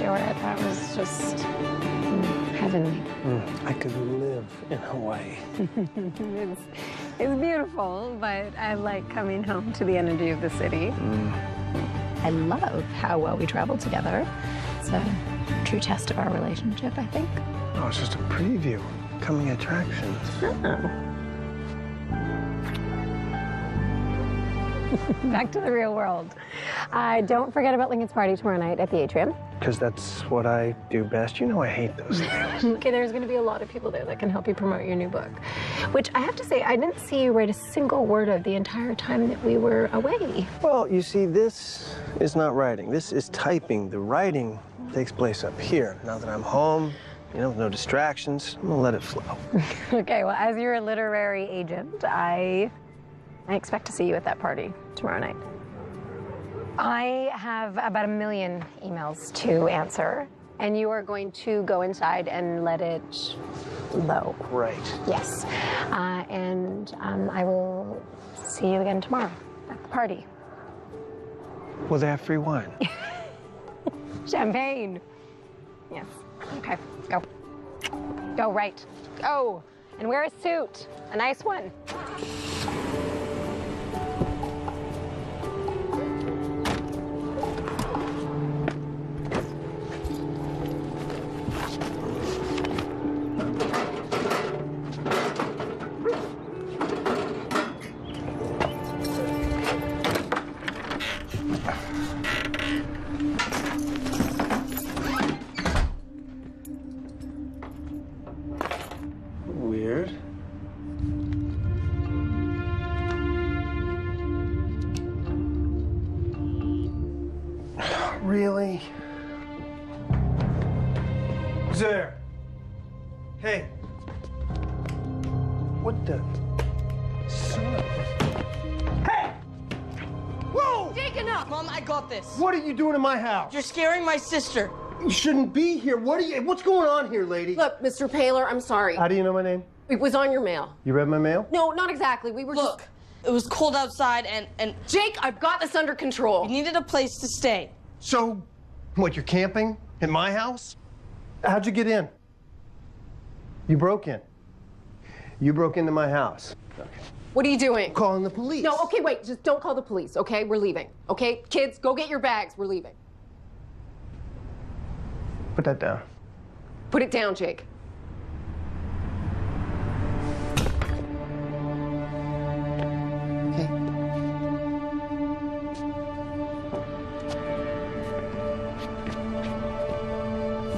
adore it. That was just heavenly. I could live in Hawaii. It's beautiful, but I like coming home to the energy of the city. I love how well we traveled together. It's a true test of our relationship, I think. Oh, it's just a preview. Coming attractions. Oh. Back to the real world. Don't forget about Lincoln's party tomorrow night at the Atrium. Because that's what I do best. You know I hate those things. Okay, there's going to be a lot of people there that can help you promote your new book. Which I have to say, I didn't see you write a single word of the entire time that we were away. Well, you see, this is not writing. This is typing. The writing takes place up here. Now that I'm home, you know, with no distractions, I'm gonna let it flow. Okay, well, as your literary agent, I expect to see you at that party tomorrow night. I have about 1 million emails to answer, and you are going to go inside and let it low. Right. Yes. And I will see you again tomorrow at the party. Will they have free wine? Champagne. Yes. Okay, go. Go, right. Go. And wear a suit. A nice one. Weird. Really? Who's there? Hey. What the? Son of a... Hey! Whoa! Take enough! Mom, I got this. What are you doing in my house? You're scaring my sister. You shouldn't be here. What's going on here, lady? Look, Mr. Paler, I'm sorry. How do you know my name? It was on your mail. You read my mail? No, not exactly. We were Look, it was cold outside and Jake, I've got this under control. we needed a place to stay. So, what, you're camping in my house? How'd you get in? You broke in. You broke into my house. Okay. What are you doing? Calling the police. No, okay, wait. Just don't call the police, okay? We're leaving. Okay? Kids, go get your bags. We're leaving. Put that down. Put it down, Jake. Okay.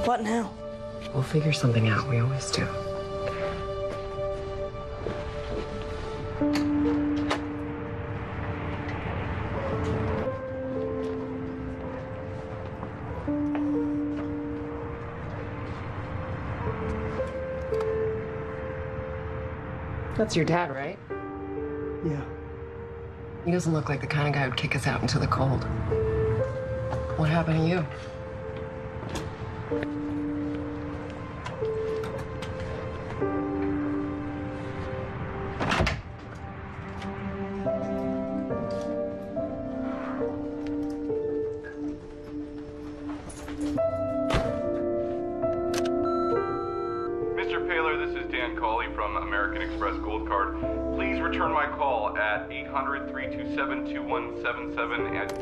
What now? We'll figure something out. We always do. That's your dad, right? Yeah. He doesn't look like the kind of guy who'd kick us out into the cold. What happened to you? Mr. Paler, this is Dan Cawley from American Express Gold Card. Please return my call at 800-327-2177 and...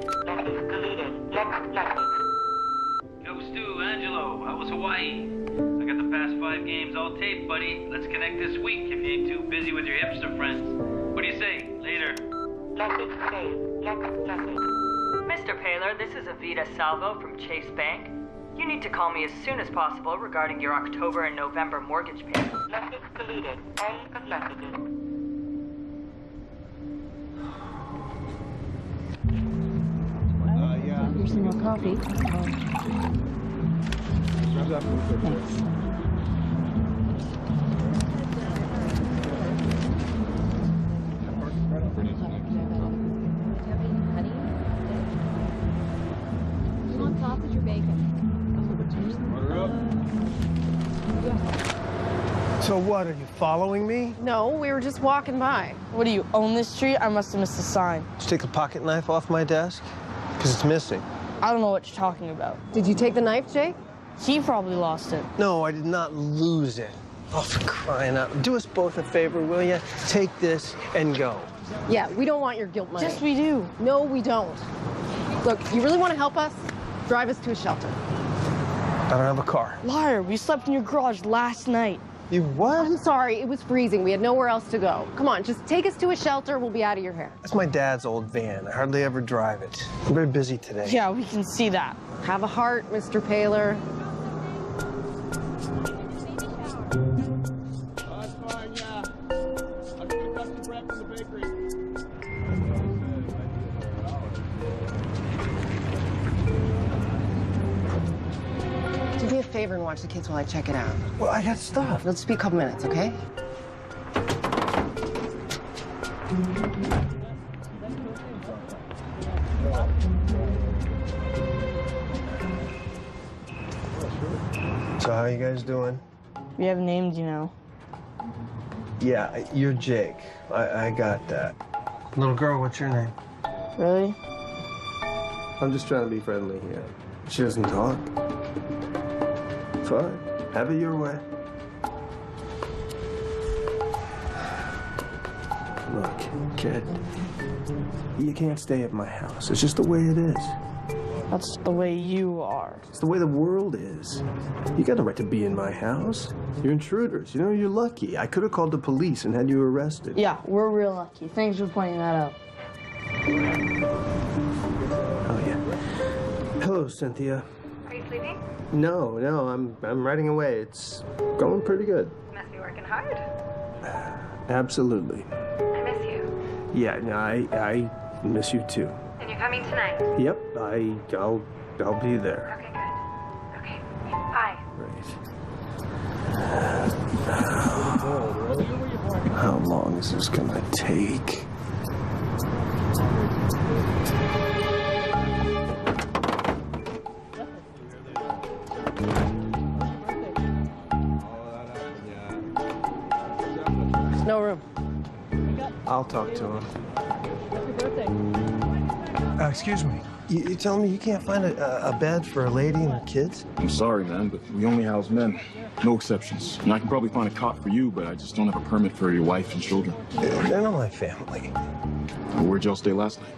Yo, Stu, Angelo, how was Hawaii? I got the past 5 games all taped, buddy. Let's connect this week if you ain't too busy with your hipster friends. What do you say? Later. Mr. Paler, this is Avita Salvo from Chase Bank. You need to call me as soon as possible regarding your October and November mortgage payments. Yeah. Here's some more coffee. Thanks. You want sausage or bacon? So what, are you following me? No, we were just walking by. What do you own this street? I must have missed a sign. Did you take the pocket knife off my desk? Because it's missing. I don't know what you're talking about. Did you take the knife, Jake? He probably lost it. No, I did not lose it. Oh, for crying out. Do us both a favor, will you? Take this and go. Yeah, we don't want your guilt money. Yes, we do. No, we don't. Look, you really want to help us? Drive us to a shelter. I don't have a car. Liar, we slept in your garage last night. You what? I'm sorry, it was freezing. We had nowhere else to go. Come on, just take us to a shelter. We'll be out of your hair. That's my dad's old van. I hardly ever drive it. I'm very busy today. Yeah, we can see that. Have a heart, Mr. Paler. That's fine, yeah. I'm gonna cut some bread from the bakery. Do me a favor and watch the kids while I check it out. Well, I got stuff. Let's be a couple minutes, okay? So how you guys doing? We have named you now. Yeah, you're Jake. I got that. Little girl, what's your name? Really? I'm just trying to be friendly here. She doesn't talk. Fine. Have it your way. Look, kid, you can't stay at my house. It's just the way it is. That's the way you are. It's the way the world is. You got the right to be in my house. You're intruders. You know, you're lucky. I could have called the police and had you arrested. Yeah, we're real lucky. Thanks for pointing that out. Oh, yeah. Hello, Cynthia. Are you sleeping? No, I'm writing away. It's going pretty good. You must be working hard. Absolutely. I miss you. Yeah, no, I miss you too. And you're coming tonight? Yep, I'll be there. Okay, good. Okay, bye. Right. How long is this gonna take? There's no room. I'll talk to him. Excuse me. You telling me you can't find a bed for a lady and her kids? I'm sorry, man, but we only house men. No exceptions. And I can probably find a cot for you, but I just don't have a permit for your wife and children. They're not my family. Where'd y'all stay last night?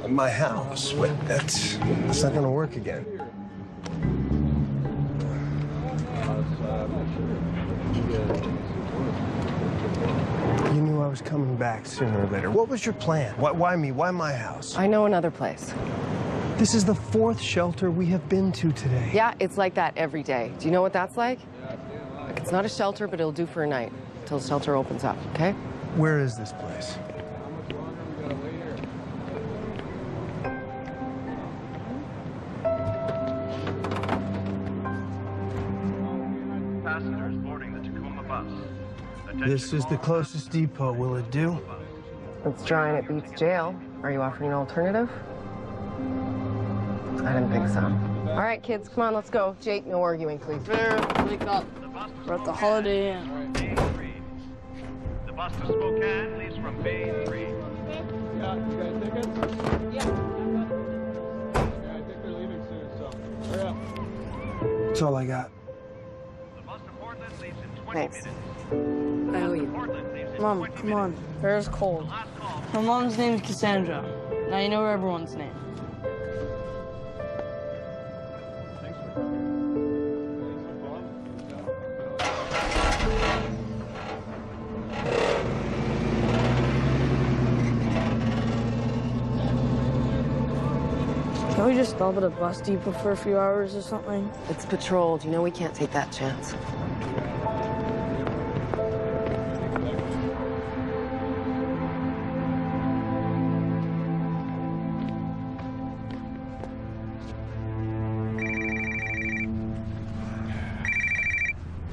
My house, but that's not gonna work again. You knew I was coming back sooner or later. What was your plan? Why me? Why my house? I know another place. This is the 4th shelter we have been to today. Yeah, it's like that every day. Do you know what that's like? Like, it's not a shelter, but it'll do for a night until the shelter opens up, okay? Where is this place? Passengers boarding the Tacoma bus. This is the closest depot. Will it do? It's dry and it beats jail. Are you offering an alternative? I didn't think so. All right, kids, come on, let's go. Jake, no arguing, please. Bear, wake up. We're at the Holiday Inn. The bus to Spokane leaves from Bay 3. Yeah, you got tickets? Yeah. I think they're leaving soon, so hurry up. That's all I got. The bus to Portland leaves in 20 Thanks. minutes. I owe you. Portland leaves in Mom, 20 come on. minutes. Bear's cold. Last call. Her mom's name is Cassandra. Now you know everyone's name. Thanks for coming. Can we just stop at a bus depot for a few hours or something? It's patrolled. You know we can't take that chance.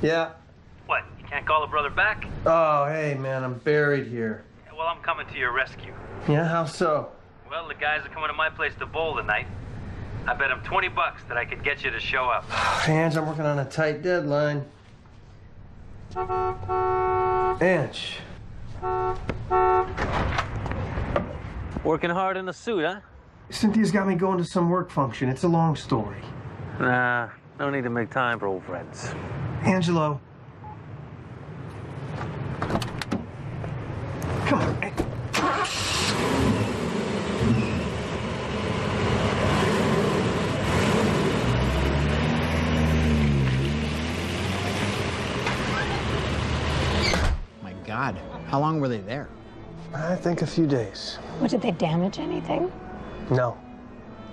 Yeah. What, you can't call a brother back? Oh, hey, man, I'm buried here. Well, I'm coming to your rescue. Yeah, how so? Well, the guys are coming to my place to bowl tonight. I bet them $20 that I could get you to show up. Ange, I'm working on a tight deadline. Ange. Working hard in the suit, huh? Cynthia's got me going to some work function. It's a long story. Nah, no need to make time for old friends. Angelo. Come on. My God, how long were they there? I think a few days. What, did they damage anything? No,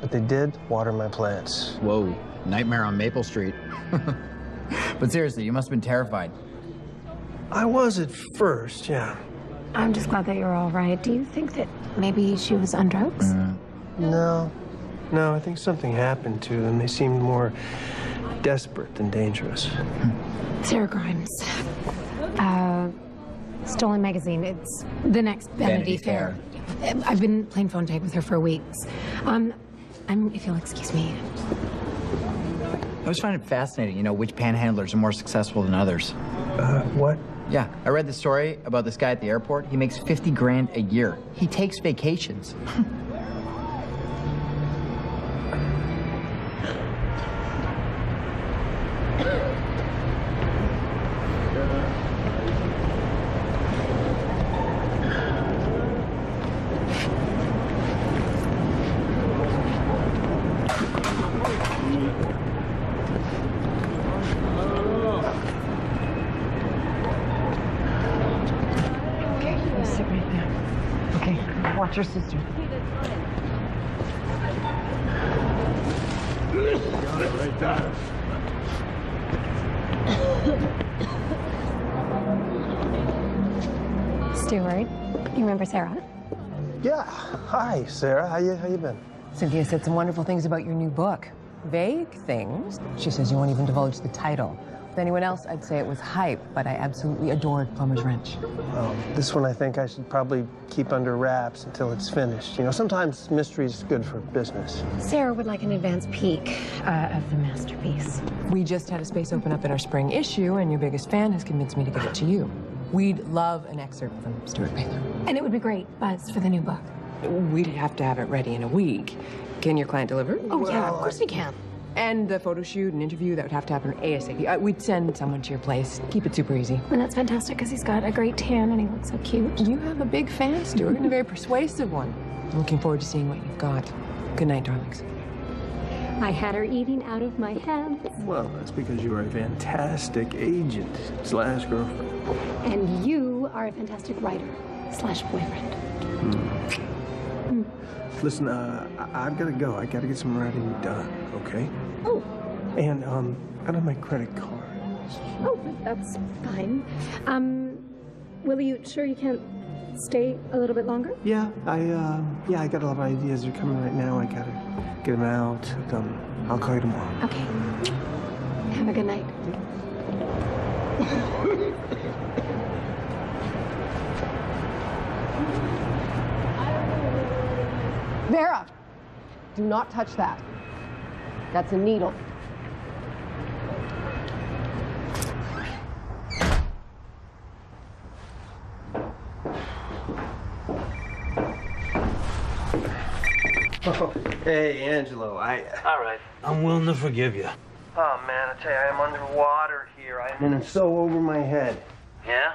but they did water my plants. Whoa, nightmare on Maple Street. But seriously, you must have been terrified. I was at first, yeah. I'm just glad that you're all right. Do you think that maybe she was on drugs? No, I think something happened to them. They seemed more desperate than dangerous. Sarah Grimes. Stolen Magazine. It's the next Vanity Fair. I've been playing phone tag with her for weeks. If you'll excuse me. I always find it fascinating, you know, which panhandlers are more successful than others. What? Yeah, I read the story about this guy at the airport. He makes 50 grand a year. He takes vacations. Watch your sister. Right there. Stewart, you remember Sarah? Yeah. Hi, Sarah. How you been? Cynthia said some wonderful things about your new book. Vague things. She says you won't even divulge the title. With anyone else, I'd say it was hype, but I absolutely adored Plumber's Wrench. Well, this one I think I should probably keep under wraps until it's finished. You know, sometimes mystery's good for business. Sarah would like an advance peek of the masterpiece. We just had a space open up in our spring issue, and your biggest fan has convinced me to give it to you. We'd love an excerpt from Stuart Baylor. And it would be great buzz for the new book. We'd have to have it ready in a week. Can your client deliver? Oh, yeah, of course we can. And the photo shoot and interview, that would have to happen ASAP. We'd send someone to your place. Keep it super easy. And that's fantastic because he's got a great tan and he looks so cute. You have a big fan, Stuart, and a very persuasive one. I'm looking forward to seeing what you've got. Good night, darlings. I had her eating out of my hands. Well, that's because you are a fantastic agent / girlfriend. And you are a fantastic writer / boyfriend. Listen, I've got to go. I got to get some writing done, okay? Oh. And, I have my credit card. Oh, that's fine. Will you, sure you can't stay a little bit longer? Yeah, I got a lot of ideas. They're coming right now. I got to get them out. I'll call you tomorrow. Okay. Have a good night. Vera, do not touch that. That's a needle. Oh, hey, Angelo, All right, I'm willing to forgive you. Oh, man, I tell you, I'm underwater here. And it's so over my head. Yeah?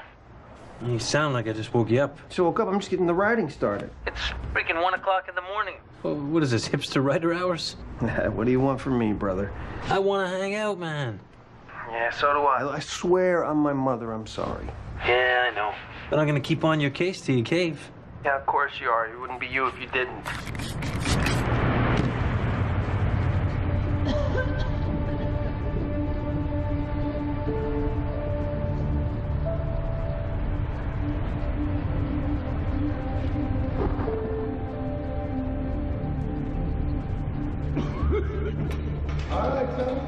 You sound like I just woke you up. So I woke up, I'm just getting the writing started. It's freaking 1 o'clock in the morning. Well, what is this, hipster writer hours? What do you want from me, brother? I want to hang out, man. Yeah, so do I. I swear on my mother, I'm sorry. Yeah, I know. But I'm going to keep on your case till you cave. Yeah, of course you are. It wouldn't be you if you didn't.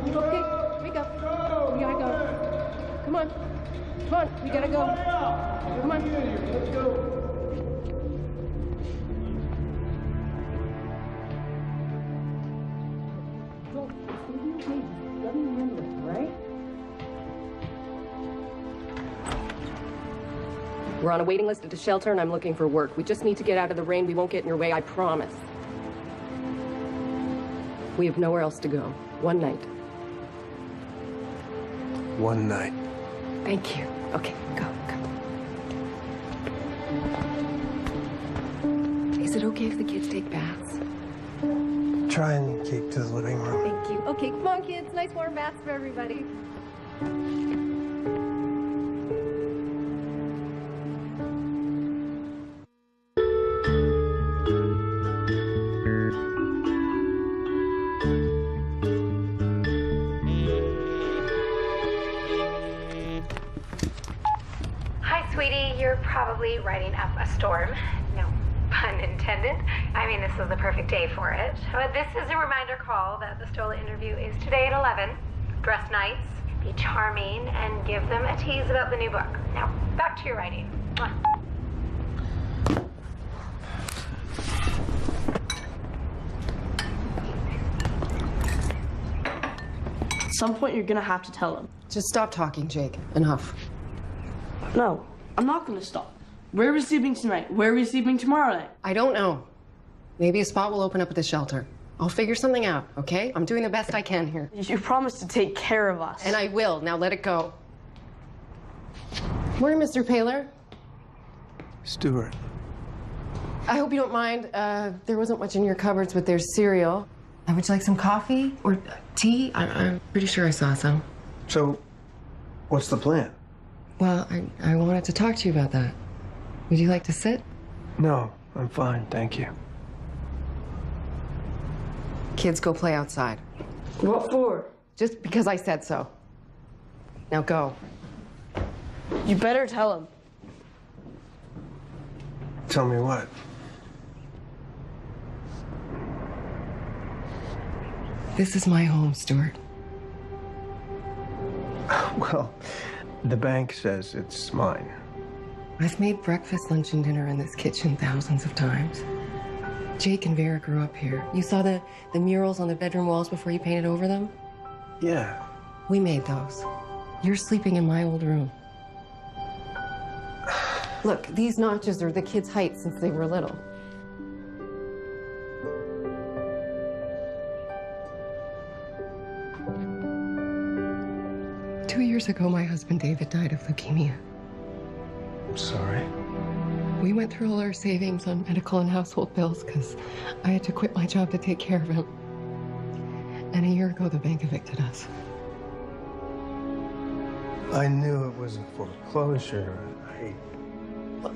Okay, wake up. We gotta go. Come on. Come on, we gotta go. Come on. Let's go. We're on a waiting list at the shelter, and I'm looking for work. We just need to get out of the rain. We won't get in your way, I promise. We have nowhere else to go. One night. One night. Thank you. Okay, go. Is it okay if the kids take baths? Try and keep to the living room. Thank you. Okay, come on, kids. Nice warm baths for everybody. Hi, sweetie. You're probably writing up a storm. No pun intended. I mean, this is the perfect day for it. But this is a reminder call that the Stola interview is today at 11. Dress nice, be charming, and give them a tease about the new book. Now, back to your writing. Mwah. At some point, you're gonna have to tell him. Just stop talking, Jake. Enough. No, I'm not gonna stop. Where are we sleeping tonight? Where are we sleeping tomorrow night? I don't know. Maybe a spot will open up at the shelter. I'll figure something out, okay? I'm doing the best I can here. You promised to take care of us. And I will. Now let it go. Morning, Mr. Paler. Stuart. I hope you don't mind. There wasn't much in your cupboards, but there's cereal. Would you like some coffee or tea? I'm pretty sure I saw some. So, what's the plan? Well, I wanted to talk to you about that. Would you like to sit? No, I'm fine, thank you. Kids, go play outside. What for? Just because I said so. Now go. You better tell him. Tell me what? This is my home, Stuart. Well, the bank says it's mine. I've made breakfast, lunch, and dinner in this kitchen thousands of times. Jake and Vera grew up here. You saw the murals on the bedroom walls before you painted over them? Yeah. We made those. You're sleeping in my old room. Look, these notches are the kids' height since they were little. Two years ago, my husband David died of leukemia. I'm sorry. We went through all our savings on medical and household bills because I had to quit my job to take care of him. And a year ago, the bank evicted us. I knew it was a foreclosure.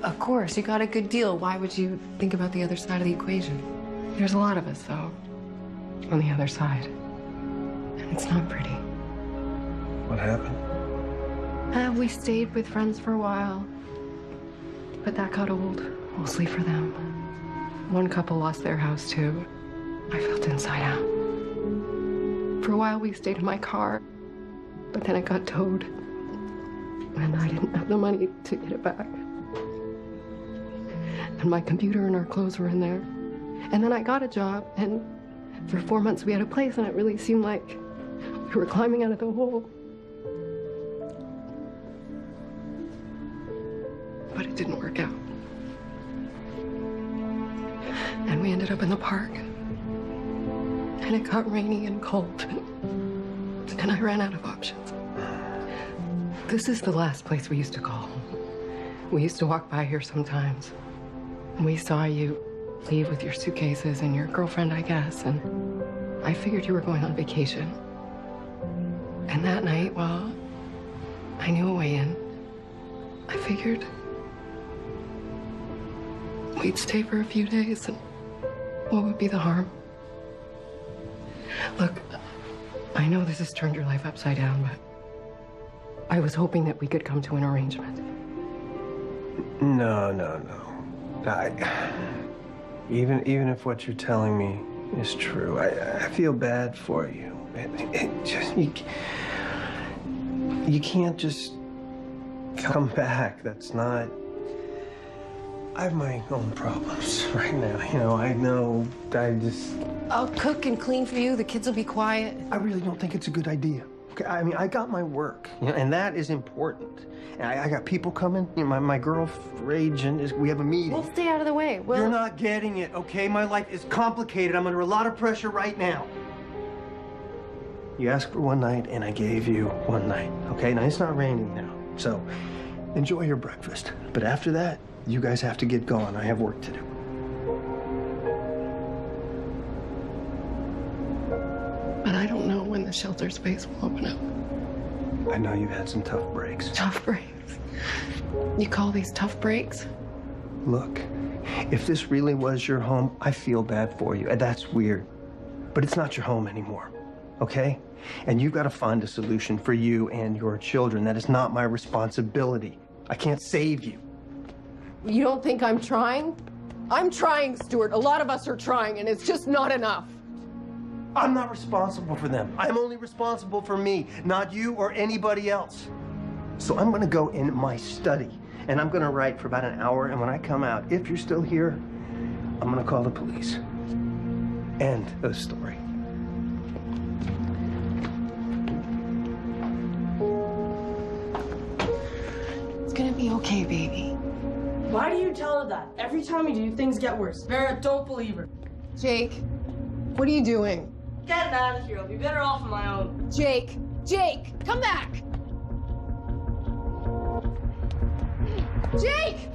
Of course, you got a good deal. Why would you think about the other side of the equation? There's a lot of us, though, on the other side. And it's not pretty. What happened? We stayed with friends for a while. But that got old, mostly for them. One couple lost their house, too. I felt inside out. For a while, we stayed in my car, but then it got towed. And I didn't have the money to get it back. And my computer and our clothes were in there. And then I got a job, and for 4 months we had a place, and it really seemed like we were climbing out of the hole. But it didn't work out. And we ended up in the park. And it got rainy and cold. And I ran out of options. This is the last place we used to call home. We used to walk by here sometimes. And we saw you leave with your suitcases and your girlfriend, I guess. And I figured you were going on vacation. And that night, well, I knew a way in. I figured we'd stay for a few days, and what would be the harm? Look, I know this has turned your life upside down, but I was hoping that we could come to an arrangement. No. Even if what you're telling me is true, I feel bad for you. You can't just come back. That's not... I have my own problems right now. I know. I'll cook and clean for you. The kids will be quiet. I really don't think it's a good idea. Okay, I mean, I got my work, and that is important. And I got people coming. My girl agent we have a meeting. We'll stay out of the way. You're not getting it, okay? My life is complicated. I'm under a lot of pressure right now. You asked for one night, and I gave you one night, okay? Now, it's not raining now, so enjoy your breakfast. But after that, you guys have to get going. I have work to do. But I don't know when the shelter space will open up. I know you've had some tough breaks. Tough breaks? You call these tough breaks? Look, if this really was your home, I feel bad for you. And that's weird. But it's not your home anymore, okay? And you've got to find a solution for you and your children. That is not my responsibility. I can't save you. You don't think I'm trying? I'm trying, Stuart. A lot of us are trying, and it's just not enough. I'm not responsible for them. I'm only responsible for me, not you or anybody else. So I'm gonna go in my study, and I'm gonna write for about an hour, and when I come out, if you're still here, I'm gonna call the police. End of the story. It's gonna be okay, baby. Why do you tell her that? Every time you do, things get worse. Vera, don't believe her. Jake, what are you doing? Getting out of here. I'll be better off on my own. Jake, come back! Jake!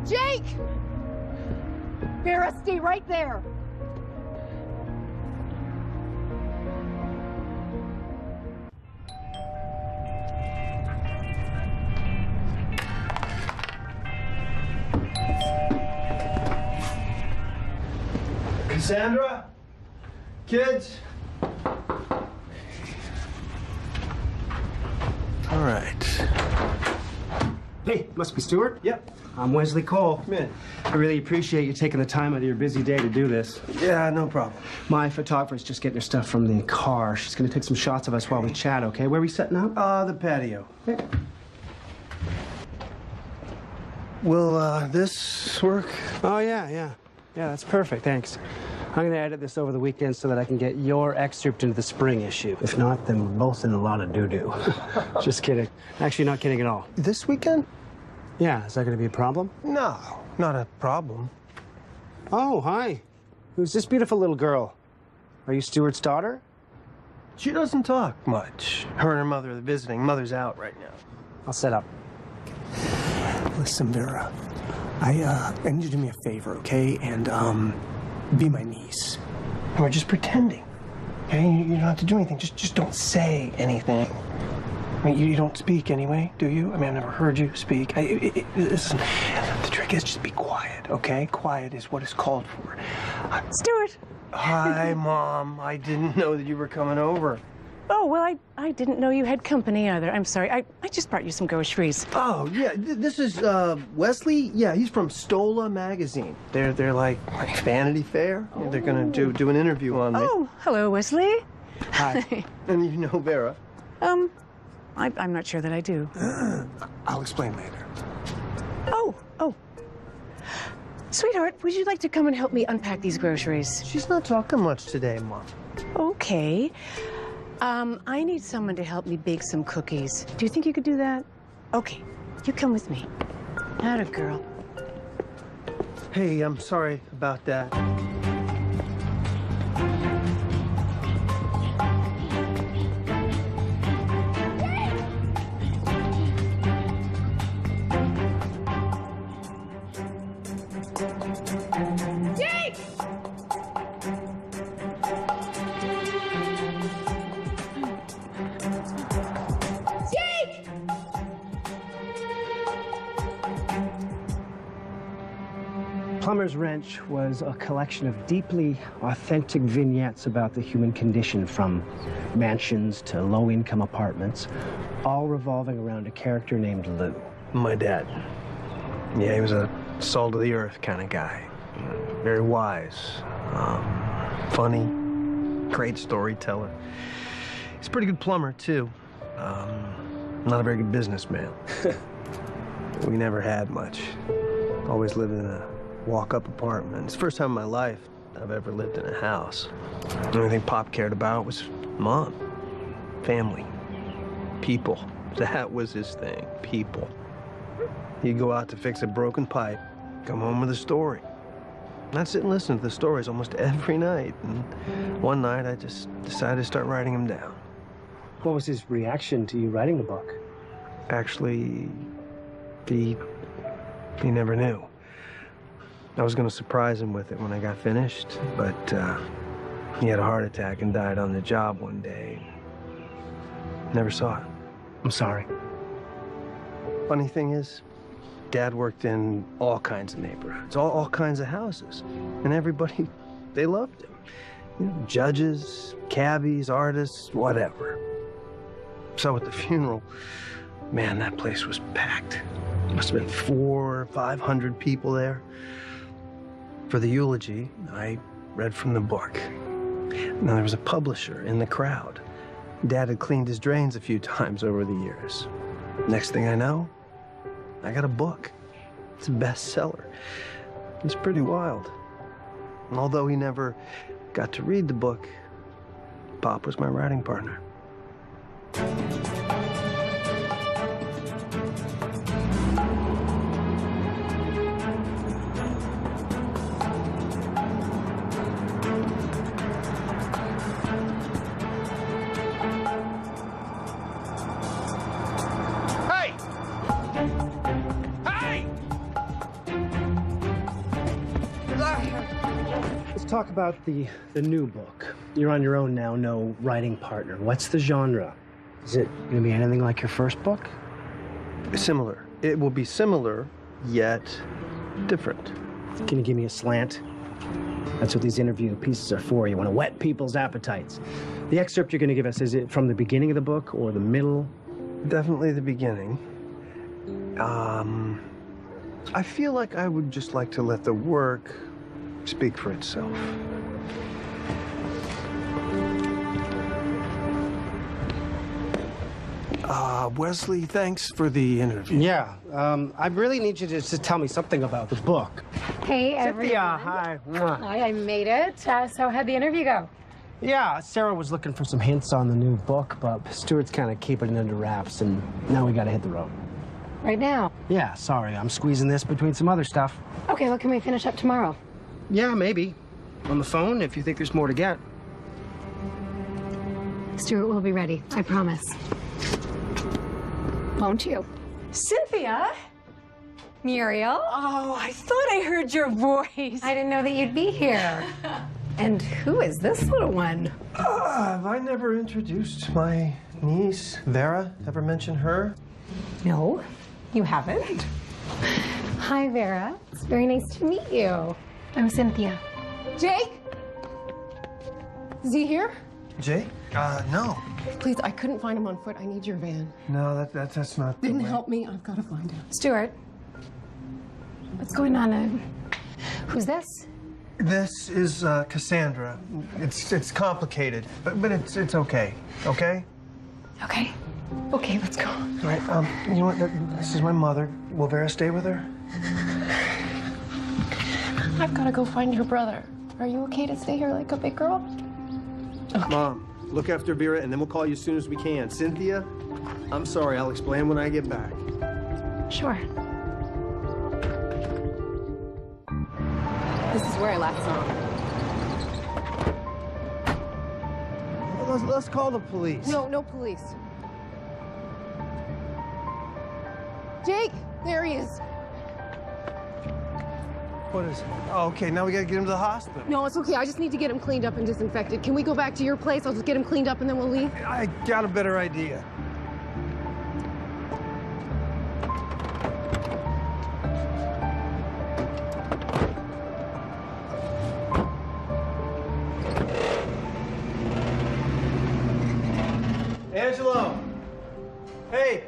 Jake! Vera, stay right there. Cassandra? Kids? All right. Hey, must be Stuart? Yep. I'm Wesley Cole. Come in. I really appreciate you taking the time out of your busy day to do this. Yeah, no problem. My photographer's just getting her stuff from the car. She's gonna take some shots of us while we chat, okay? Where are we setting up? The patio. Will, this work? Oh, yeah. Yeah, that's perfect, thanks. I'm gonna edit this over the weekend so that I can get your excerpt into the spring issue. If not, then we're both in a lot of doo-doo. Just kidding. Actually, not kidding at all. This weekend? Yeah, is that gonna be a problem? No, not a problem. Oh, hi. Who's this beautiful little girl? Are you Stuart's daughter? She doesn't talk much. Her and her mother are visiting. Mother's out right now. I'll set up. Listen, Vera, I need you to do me a favor, okay? And, be my niece. We're just pretending, okay? You don't have to do anything. Just don't say anything. I mean, you don't speak anyway, do you? I mean, I've never heard you speak. Listen, the trick is just be quiet, okay? Quiet is what is called for. Stuart. Hi, Mom. I didn't know that you were coming over. Oh, well, I didn't know you had company either. I'm sorry. I just brought you some groceries. Oh, yeah. This is, Wesley. Yeah, he's from Stola Magazine. They're like Vanity Fair. Oh. They're gonna do an interview on me. Oh, hello, Wesley. Hi. And you know Vera? I'm not sure that I do. I'll explain later. Oh. Sweetheart, would you like to come and help me unpack these groceries? She's not talking much today, Mom. Okay. I need someone to help me bake some cookies. Do you think you could do that? Okay, you come with me. Atta girl. Hey, I'm sorry about that. Plumber's Wrench was a collection of deeply authentic vignettes about the human condition, from mansions to low-income apartments, all revolving around a character named Lou. My dad. Yeah, he was a salt-of-the-earth kind of guy. Very wise, funny, great storyteller. He's a pretty good plumber, too. Not a very good businessman. We never had much. Always lived in a walk-up apartment. It's the first time in my life I've ever lived in a house. The only thing Pop cared about was Mom, family, people. That was his thing, people. He'd go out to fix a broken pipe, come home with a story. I'd sit and listen to the stories almost every night. And one night, I just decided to start writing them down. What was his reaction to you writing the book? Actually, he never knew. I was going to surprise him with it when I got finished, but he had a heart attack and died on the job one day. Never saw it. I'm sorry. Funny thing is, Dad worked in all kinds of neighborhoods, all kinds of houses, and everybody, they loved him. You know, judges, cabbies, artists, whatever. So at the funeral, man, that place was packed. Must have been 400 or 500 people there. For the eulogy, I read from the book. Now, there was a publisher in the crowd. Dad had cleaned his drains a few times over the years. Next thing I know, I got a book. It's a bestseller. It's pretty wild. And although he never got to read the book, Pop was my writing partner. Talk about the new book. You're on your own now, no writing partner. What's the genre? Is it going to be anything like your first book? Similar. It will be similar, yet different. Can you give me a slant? That's what these interview pieces are for. You want to whet people's appetites. The excerpt you're going to give us, is it from the beginning of the book or the middle? Definitely the beginning. I feel like I would just like to let the work speak for itself. Wesley, thanks for the interview. Yeah, I really need you to just tell me something about the book. Hey, everyone. Cynthia, hi. Hi, I made it. So how'd the interview go? Yeah, Sarah was looking for some hints on the new book, but Stuart's kind of keeping it under wraps, and now we got to hit the road. Right now? Yeah, sorry, I'm squeezing this between some other stuff. Okay, well, can we finish up tomorrow? Yeah, maybe. On the phone, if you think there's more to get. Stuart will be ready, I promise. Won't you? Cynthia? Muriel? Oh, I thought I heard your voice. I didn't know that you'd be here. And who is this little one? Have I never introduced my niece, Vera? Ever mentioned her? No, you haven't. Hi, Vera. It's very nice to meet you. I'm Cynthia. Jake? Is he here? Jake? No. Please, I couldn't find him on foot. I need your van. No, that's not the Then way. help me. I've got to find him. Stuart, what's going on? Who's this? This is Cassandra. It's complicated, but it's okay. Okay? Okay. Okay, let's go. All right. You know what? This is my mother. Will Vera stay with her? I've got to go find your brother. Are you okay to stay here like a big girl? Okay. Mom, look after Vera, and then we'll call you as soon as we can. Cynthia, I'm sorry. I'll explain when I get back. Sure. This is where I last saw him. Let's call the police. No police. Jake, there he is. What is it? Oh, okay, now we gotta get him to the hospital. No, it's okay. I just need to get him cleaned up and disinfected. Can we go back to your place? I'll just get him cleaned up and then we'll leave. I got a better idea. Angelo! Hey!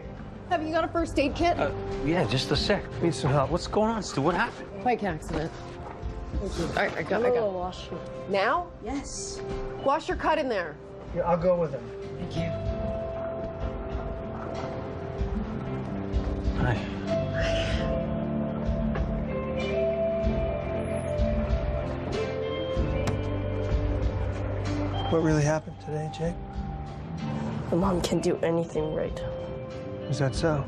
Have you got a first aid kit? Yeah, just a sec. Need some help. What's going on, Stu? What happened? Bike accident. I got wash. Now? Yes. Wash your cut in there. Yeah, I'll go with him. Thank you. Hi. What really happened today, Jake? My mom can't do anything right. Is that so?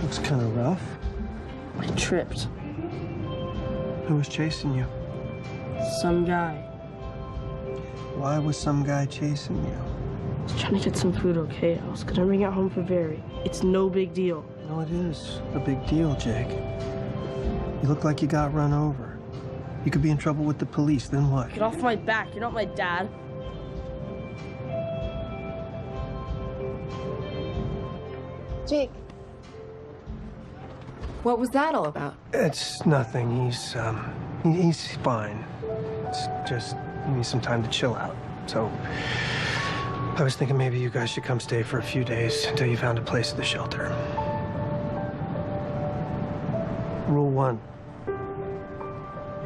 Looks kind of rough. I tripped. Who was chasing you? Some guy. Why was some guy chasing you? I was trying to get some food, okay? I was gonna bring it home for Barry. It's no big deal. No, it is a big deal, Jake. You look like you got run over. You could be in trouble with the police, then what? Get off my back. You're not my dad. Jake. What was that all about? It's nothing. He's fine. It's just he needs some time to chill out. So I was thinking maybe you guys should come stay for a few days until you found a place at the shelter. Rule 1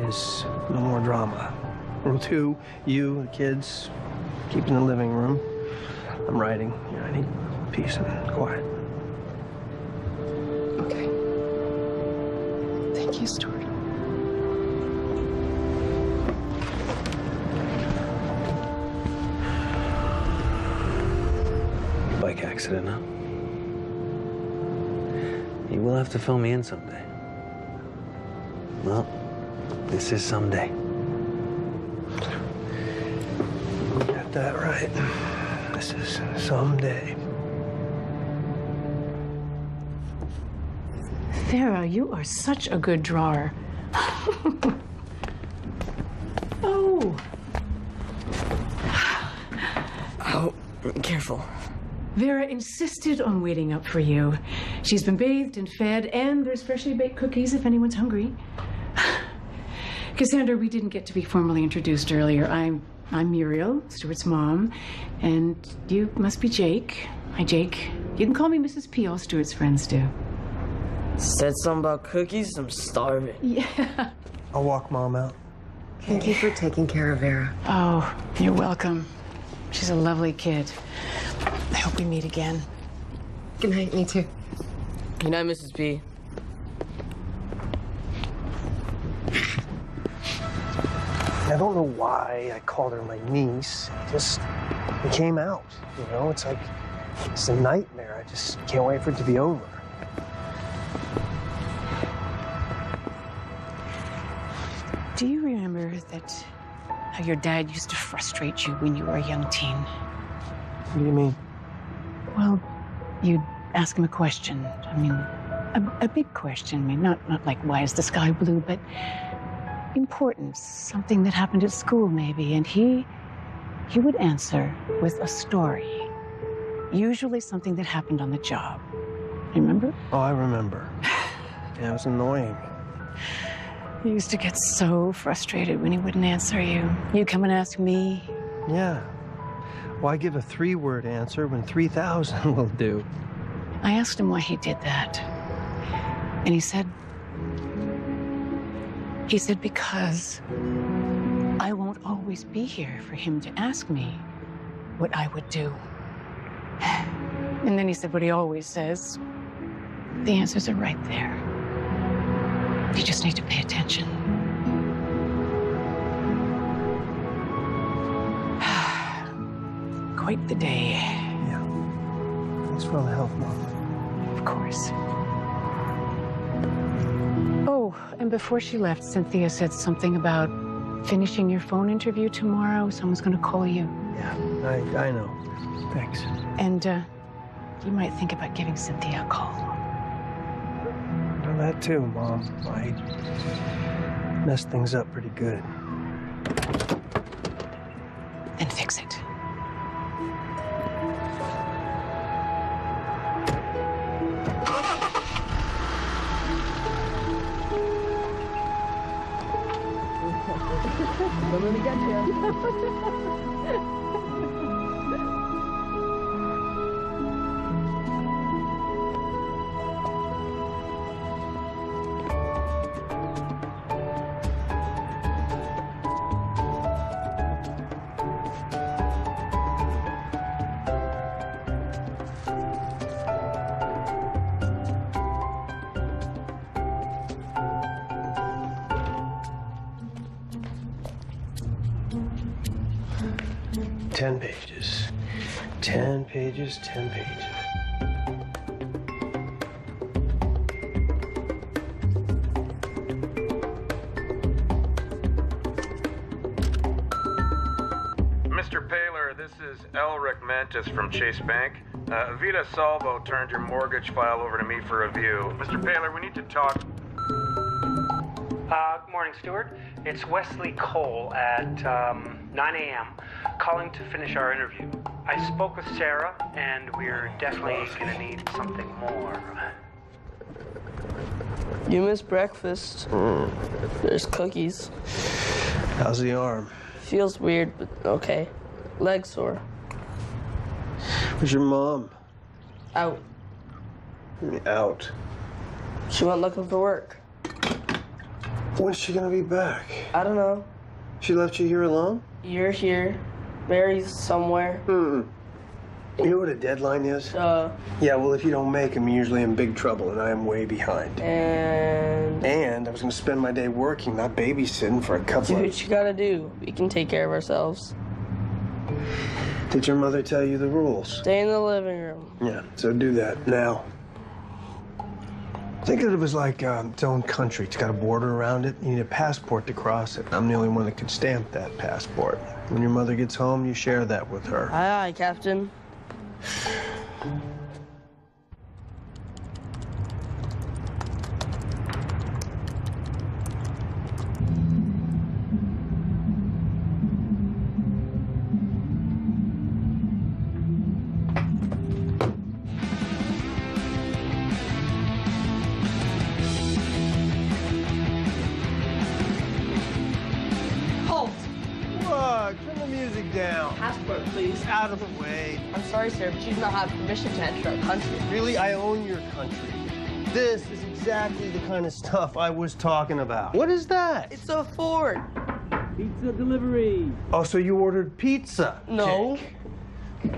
is no more drama. Rule 2, you, the kids, keep in the living room. I'm writing. You know, I need peace and quiet. Okay. Thank you, Stuart. Bike accident, huh? You will have to fill me in someday. Well, this is someday. Got that right. This is someday. Vera, you are such a good drawer. Oh. Oh, careful. Vera insisted on waiting up for you. She's been bathed and fed, and there's freshly baked cookies if anyone's hungry. Cassandra, we didn't get to be formally introduced earlier. I'm Muriel, Stuart's mom, and you must be Jake. Hi, Jake. You can call me Mrs. P. All Stuart's friends do. Said something about cookies? I'm starving. Yeah. I'll walk Mom out. Thank you for taking care of Vera. Oh, you're welcome. She's a lovely kid. I hope we meet again. Good night, me too. Good night, Mrs. P. I don't know why I called her my niece. It came out, you know? It's like, it's a nightmare. I just can't wait for it to be over. Do you remember how your dad used to frustrate you when you were a young teen? What do you mean? Well, you'd ask him a question. I mean, a big question. I mean, not like, why is the sky blue, but importance, something that happened at school maybe, and he would answer with a story, usually something that happened on the job. Remember? Oh, I remember. Yeah, it was annoying. You used to get so frustrated when he wouldn't answer you. You'd come and ask me. Yeah. Why give a 3-word answer when 3,000 will do? I asked him why he did that. And he said because I won't always be here for him to ask me what I would do. And then he said what he always says. The answers are right there. You just need to pay attention. Quite the day. Yeah. Thanks for all the help, Mom. Of course. Oh, and before she left, Cynthia said something about finishing your phone interview tomorrow. Someone's going to call you. Yeah, I know. Thanks. And you might think about giving Cynthia a call. I've done that too, Mom. I messed things up pretty good. Then fix it. Don't let me get you. Ten pages. 10 pages, 10 pages. is Elric Mantis from Chase Bank. Vita Salvo turned your mortgage file over to me for review. Mr. Paler, we need to talk. Good morning, Stuart. It's Wesley Cole at 9 a.m. calling to finish our interview. I spoke with Sarah, and we're definitely going to need something more. You missed breakfast. There's cookies. How's the arm? Feels weird, but okay. Leg sore. Where's your mom? Out. Out. She went looking for work. When's she gonna be back? I don't know. She left you here alone? You're here. Mary's somewhere. You know what a deadline is? Yeah, well, if you don't make them, you're usually in big trouble, and I am way behind. And I was gonna spend my day working, not babysitting for a couple Do what you gotta do. We can take care of ourselves. Did your mother tell you the rules? Stay in the living room. Yeah, so do that now. Think of it as like its own country. It's got a border around it. You need a passport to cross it. I'm the only one that can stamp that passport. When your mother gets home, you share that with her. Aye, aye, Captain. Turn the music down. Passport, please. Out of the way. I'm sorry, sir, but you do not have permission to enter our country. Really? I own your country. This is exactly the kind of stuff I was talking about. What is that? It's a Ford. Pizza delivery. Oh, so you ordered pizza? No. Jake.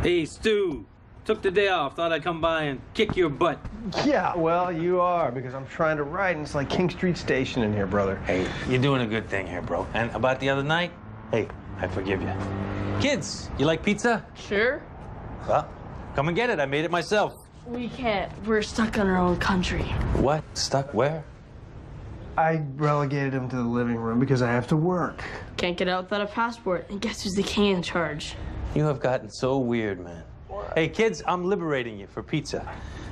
Hey, Stu. Took the day off. Thought I'd come by and kick your butt. Yeah, well, you are, because I'm trying to write, and it's like King Street Station in here, brother. Hey, you're doing a good thing here, bro. And about the other night, hey, I forgive you. Kids, you like pizza? Sure. Well, come and get it. I made it myself. We can't. We're stuck in our own country. What? Stuck where? I relegated him to the living room because I have to work. Can't get out without a passport. And guess who's the king in charge? You have gotten so weird, man. Hey, kids, I'm liberating you for pizza.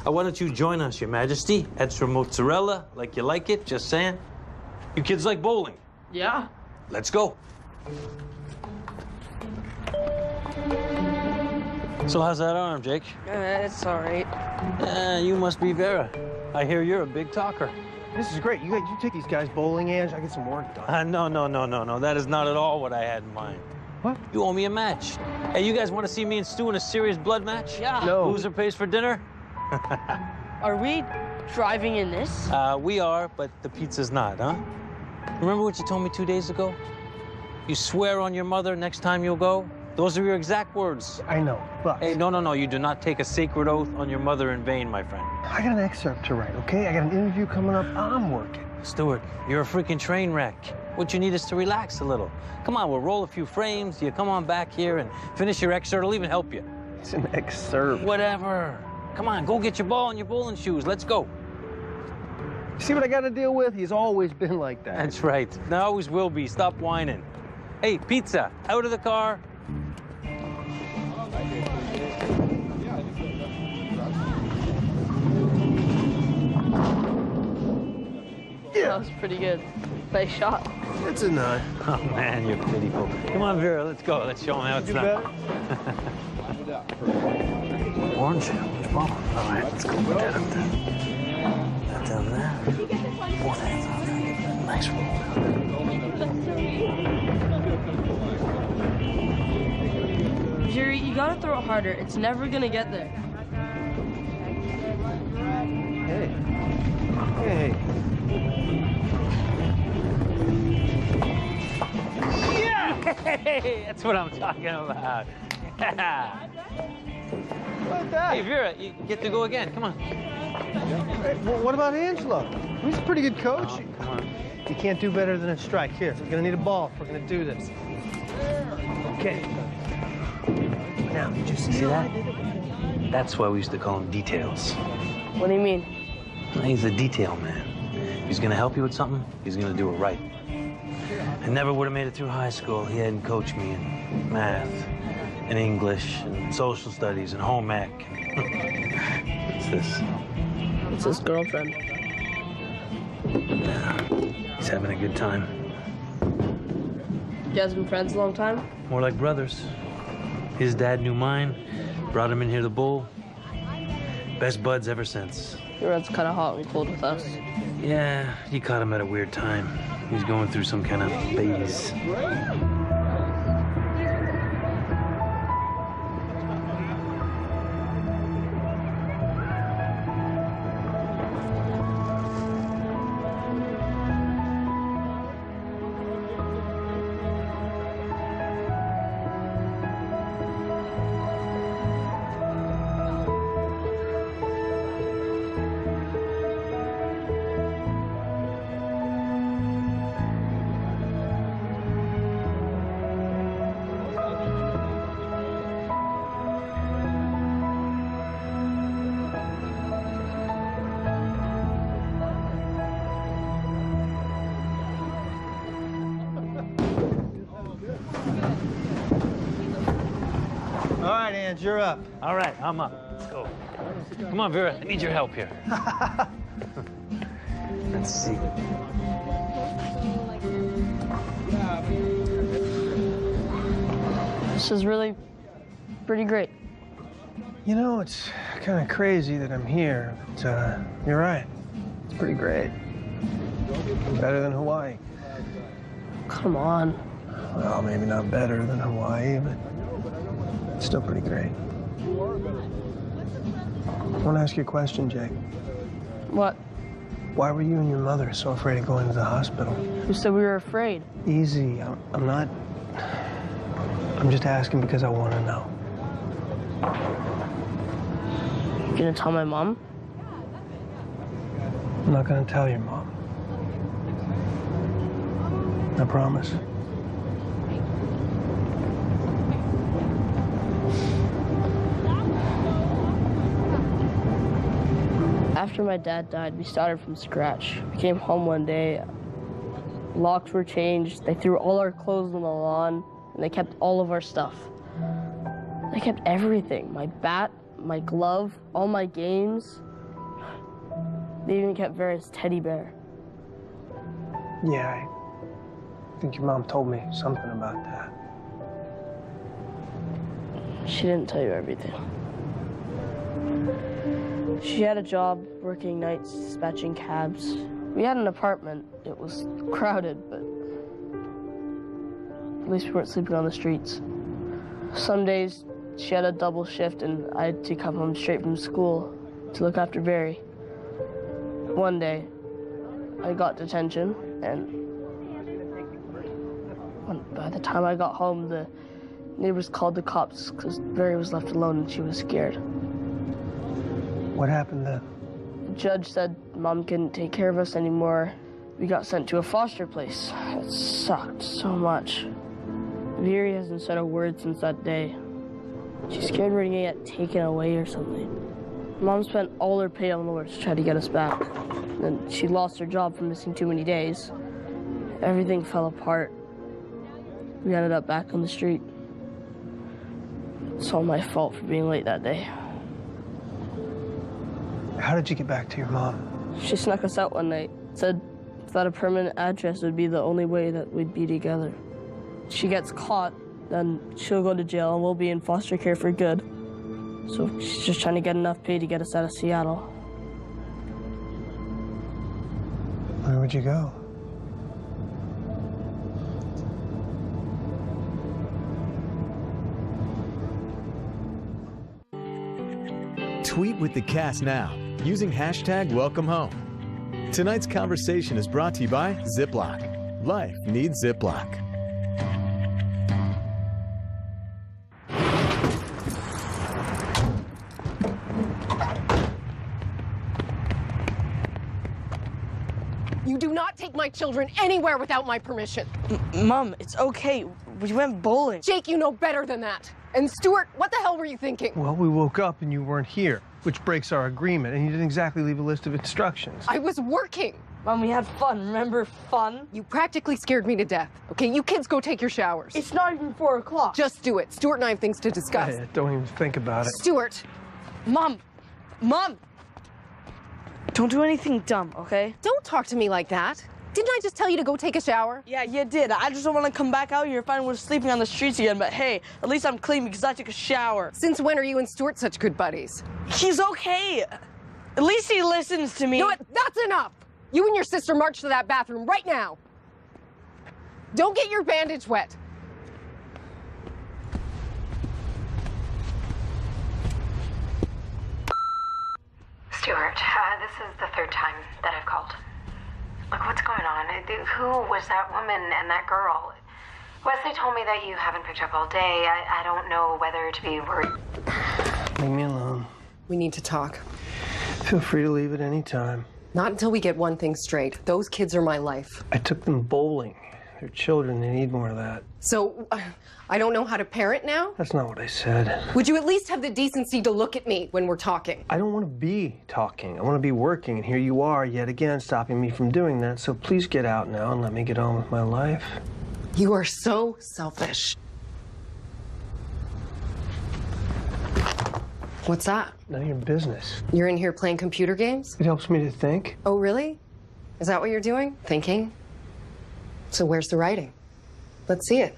Why don't you join us, Your Majesty? Extra mozzarella, like you like it, just saying. You kids like bowling? Yeah. Let's go. So how's that arm, Jake? It's all right. You must be Vera. I hear you're a big talker. This is great. You take these guys bowling, Ange. I get some work done. No. That is not at all what I had in mind. What? You owe me a match. Hey, you guys want to see me and Stu in a serious blood match? Yeah. No. Loser pays for dinner? Are we driving in this? We are, but the pizza's not, huh? Remember what you told me 2 days ago? You swear on your mother next time you'll go? Those are your exact words. I know, but... Hey, no. You do not take a sacred oath on your mother in vain, my friend. I got an excerpt to write, okay? I got an interview coming up. I'm working. Stuart, you're a freaking train wreck. What you need is to relax a little. Come on, we'll roll a few frames. You come on back here and finish your excerpt. It'll even help you. It's an excerpt. Whatever. Come on, go get your ball and your bowling shoes. Let's go. See what I got to deal with? He's always been like that. That's right. Now always will be. Stop whining. Hey, pizza, out of the car. Yeah. That was pretty good. Nice shot. It's a 9. Oh, man, you're pitiful. Come on, Vera, let's go. Let's show him how it's done. Orange? Which ball? All right, let's go put that up there. That down there. Both hands on there. Nice roll. Jerry, you gotta throw it harder. It's never gonna get there. Hey. Hey, that's what I'm talking about. Yeah. Like that. Hey, Vera, you get to go again. Come on. Hey, well, what about Angelo? He's a pretty good coach. Oh, come on. You can't do better than a strike. Here, we're gonna need a ball if we're gonna do this. Okay. Now, did you see that? That's why we used to call them details. What do you mean? He's a detail man. He's gonna help you with something, he's gonna do it right. I never would have made it through high school. He hadn't coached me in math, and English, and social studies, and home ec. What's this? It's his girlfriend. Yeah, he's having a good time. You guys been friends a long time? More like brothers. His dad knew mine, brought him in here to bowl. Best buds ever since. Your dad's kind of hot and cold with us. Yeah, you caught him at a weird time. He's going through some kind of phase. All right, Ange, you're up. All right, I'm up. Let's go. Come on, Vera. I need your help here. Let's see. This is really pretty great. You know, it's kind of crazy that I'm here, but you're right. It's pretty great. Better than Hawaii. Come on. Well, maybe not better than Hawaii, but it's still pretty great. I want to ask you a question, Jake. What? Why were you and your mother so afraid of going to the hospital? Who said we were afraid? Easy. I'm not... I'm just asking because I want to know. You gonna tell my mom? I'm not going to tell your mom. I promise. After my dad died, we started from scratch. We came home one day, locks were changed, they threw all our clothes on the lawn, and they kept all of our stuff. They kept everything, my bat, my glove, all my games. They even kept Vera's teddy bear. Yeah, I think your mom told me something about that. She didn't tell you everything. She had a job working nights, dispatching cabs. We had an apartment. It was crowded, but at least we weren't sleeping on the streets. Some days, she had a double shift, and I had to come home straight from school to look after Barry. One day, I got detention, and by the time I got home, the neighbors called the cops because Barry was left alone and she was scared. What happened then? The judge said Mom couldn't take care of us anymore. We got sent to a foster place. It sucked so much. Veery hasn't said a word since that day. She's scared we're gonna get taken away or something. Mom spent all her pay on lawyers to try to get us back. Then she lost her job for missing too many days. Everything fell apart. We ended up back on the street. It's all my fault for being late that day. How did you get back to your mom? She snuck us out one night. Said that a permanent address would be the only way that we'd be together. She gets caught, then she'll go to jail and we'll be in foster care for good. So she's just trying to get enough pay to get us out of Seattle. Where would you go? Tweet with the cast now using hashtag Welcome Home. Tonight's conversation is brought to you by Ziploc. Life needs Ziploc. You do not take my children anywhere without my permission. Mom, it's okay. We went bowling. Jake, you know better than that. And Stuart, what the hell were you thinking? Well, we woke up and you weren't here. which breaks our agreement, and you didn't exactly leave a list of instructions. I was working. Mom, we had fun. Remember fun? You practically scared me to death. Okay, you kids go take your showers. It's not even 4 o'clock. Just do it. Stuart and I have things to discuss. Don't even think about it. Stuart! Mom! Don't do anything dumb, okay? Don't talk to me like that. Didn't I just tell you to go take a shower? Yeah, you did. I just don't want to come back out here and find we're sleeping on the streets again, but hey, at least I'm clean because I took a shower. Since when are you and Stuart such good buddies? He's okay. At least he listens to me. You know what? That's enough! You and your sister march to that bathroom right now. Don't get your bandage wet. Stuart, this is the 3rd time that I've called. Look, what's going on? Who was that woman and that girl? Wesley told me that you haven't picked up all day. I don't know whether to be worried. Leave me alone. We need to talk. Feel free to leave at any time. Not until we get one thing straight. Those kids are my life. I took them bowling. They're children. They need more of that. So, I don't know how to parent now? That's not what I said. Would you at least have the decency to look at me when we're talking? I don't want to be talking. I want to be working, and here you are, yet again, stopping me from doing that. So please get out now and let me get on with my life. You are so selfish. What's that? None of your business. You're in here playing computer games? It helps me to think. Oh, really? Is that what you're doing? Thinking? So where's the writing? Let's see it.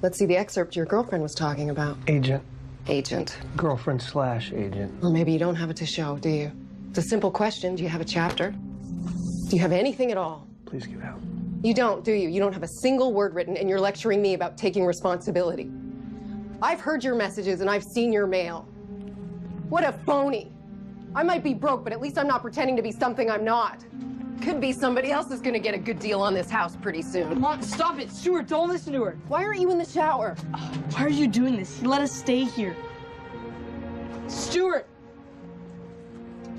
Let's see the excerpt your girlfriend was talking about. Agent. Agent. Girlfriend/agent. Or maybe you don't have it to show, do you? It's a simple question. Do you have a chapter? Do you have anything at all? Please get out. You don't, do you? You don't have a single word written, and you're lecturing me about taking responsibility. I've heard your messages, and I've seen your mail. What a phony. I might be broke, but at least I'm not pretending to be something I'm not. Could be somebody else is gonna get a good deal on this house pretty soon. Mom, stop it. Stuart, don't listen to her. Why aren't you in the shower? Why are you doing this? Let us stay here. Stuart!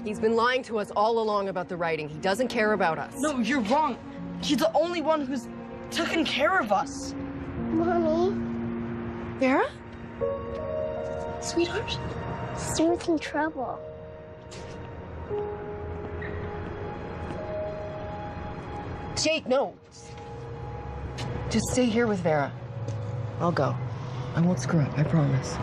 He's been lying to us all along about the writing. He doesn't care about us. No, you're wrong. He's the only one who's taken care of us. Mommy? Vera? Sweetheart? Stuart's in trouble. Jake, no. Just stay here with Vera. I'll go. I won't screw up, I promise.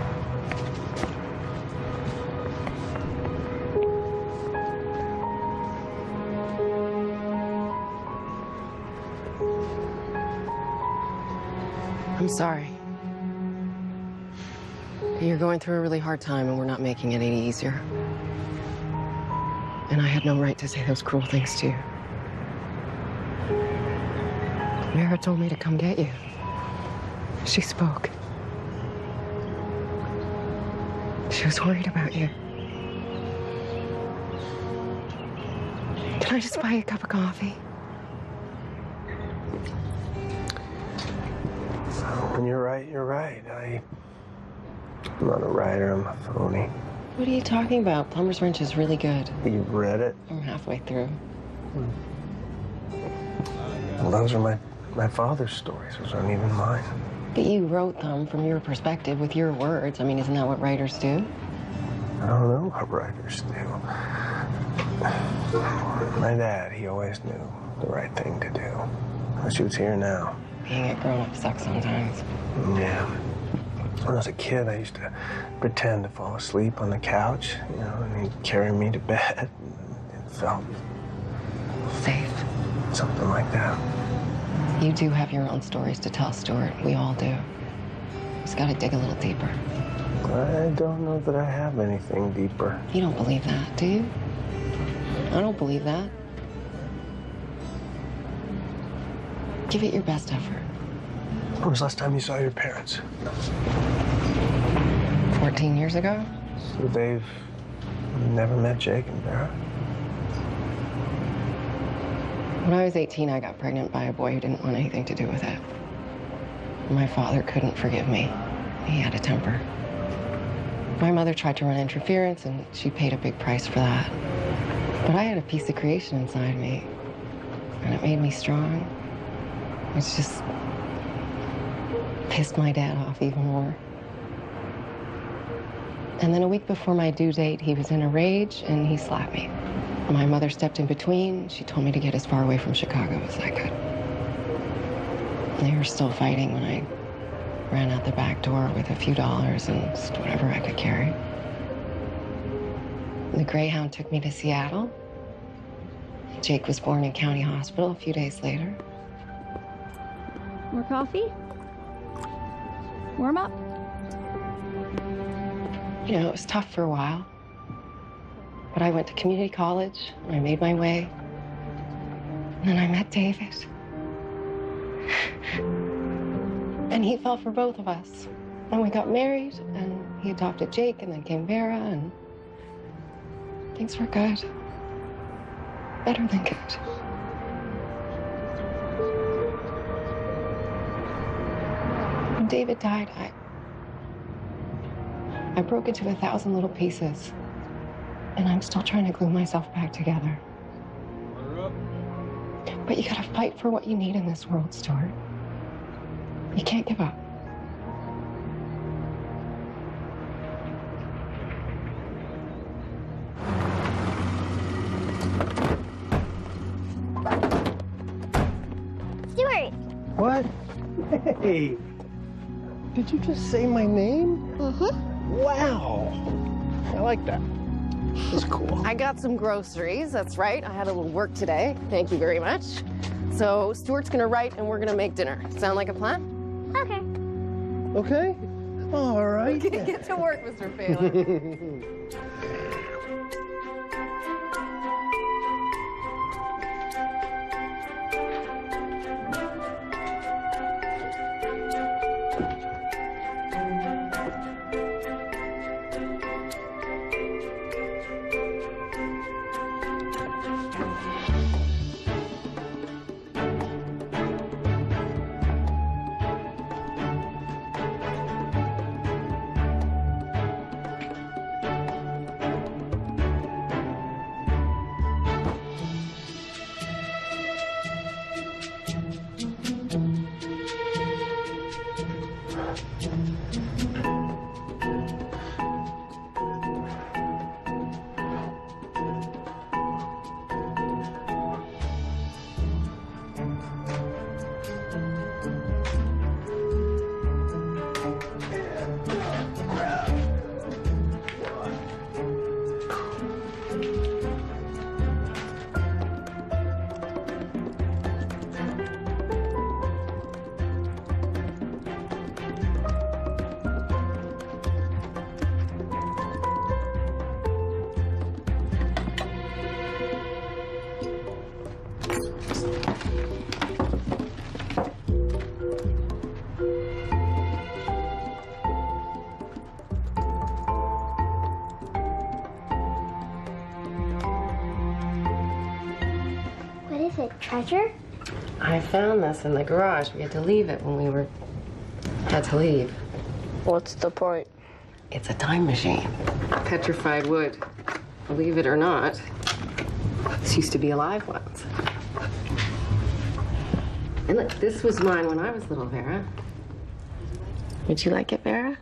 I'm sorry. You're going through a really hard time and we're not making it any easier. And I had no right to say those cruel things to you. Vera told me to come get you. She spoke. She was worried about you. Can I just buy you a cup of coffee? When you're right, you're right. I'm not a writer, I'm a phony. What are you talking about? Plumber's Wrench is really good. You've read it? I'm halfway through. Well, those are my father's stories. Those aren't even mine. But you wrote them from your perspective with your words. I mean, isn't that what writers do? I don't know what writers do. My dad, he always knew the right thing to do. Wish he was here now. Being a grown-up sucks sometimes. Yeah. When I was a kid, I used to pretend to fall asleep on the couch, you know, and he'd carry me to bed. It felt safe. Something like that. You do have your own stories to tell, Stuart. We all do. Just gotta dig a little deeper. I don't know that I have anything deeper. You don't believe that, do you? I don't believe that. Give it your best effort. When was the last time you saw your parents? 14 years ago? So they've never met Jake and Vera? When I was 18, I got pregnant by a boy who didn't want anything to do with it. My father couldn't forgive me. He had a temper. My mother tried to run interference, and she paid a big price for that. But I had a piece of creation inside me, and it made me strong. It's just pissed my dad off even more. And then a week before my due date, he was in a rage and he slapped me. My mother stepped in between. She told me to get as far away from Chicago as I could. They were still fighting when I ran out the back door with a few dollars and just whatever I could carry. The Greyhound took me to Seattle. Jake was born in County Hospital a few days later. More coffee? Warm up? You know, it was tough for a while. But I went to community college, and I made my way. And then I met David. And he fell for both of us. And we got married, and he adopted Jake, and then came Vera, and things were good. Better than good. When David died, I broke into 1,000 little pieces. And I'm still trying to glue myself back together. But you gotta fight for what you need in this world, Stuart. You can't give up. Stuart! What? Hey! Did you just say my name? Mm-hmm. Wow! I like that. That's cool. I got some groceries, that's right. I had a little work today. Thank you very much. So Stuart's gonna write and we're gonna make dinner. Sound like a plan? Okay. Okay? All right. Get to work, Mr. Phelan. Treasure? I found this in the garage. We had to leave it when we had to leave. What's the point? It's a time machine. Petrified wood. Believe it or not, this used to be alive once. And look, this was mine when I was little, Vera. Would you like it, Vera?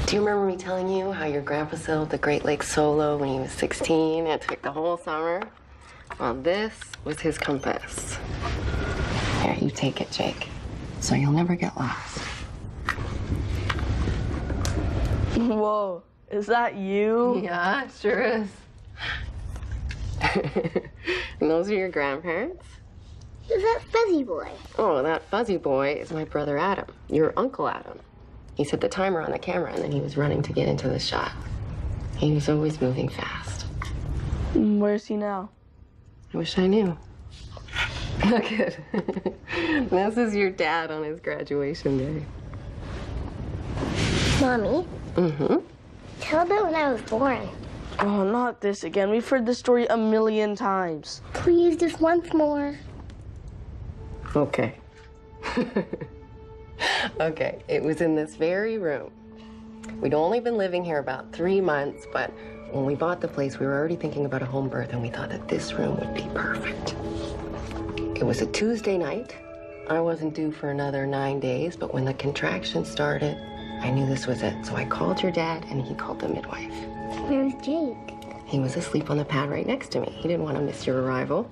Do you remember me telling you how your grandpa sailed the Great Lakes solo when he was 16 and it took the whole summer? Well, this was his compass. Here, you take it, Jake, so you'll never get lost. Whoa, is that you? Yeah, it sure is. And those are your grandparents? Who's that fuzzy boy? Oh, that fuzzy boy is my brother Adam, your Uncle Adam. He set the timer on the camera and then he was running to get into the shot. He was always moving fast. Where's he now? I wish I knew. Look it. This is your dad on his graduation day. Mommy? Mm-hmm. Tell about when I was born. Oh, not this again. We've heard this story 1,000,000 times. Please, just once more. Okay. Okay, it was in this very room. We'd only been living here about 3 months, but when we bought the place, we were already thinking about a home birth, and we thought that this room would be perfect. It was a Tuesday night, I wasn't due for another 9 days, but when the contractions started, I knew this was it. So I called your dad, and he called the midwife. Where's Jake? He was asleep on the pad right next to me. He didn't want to miss your arrival.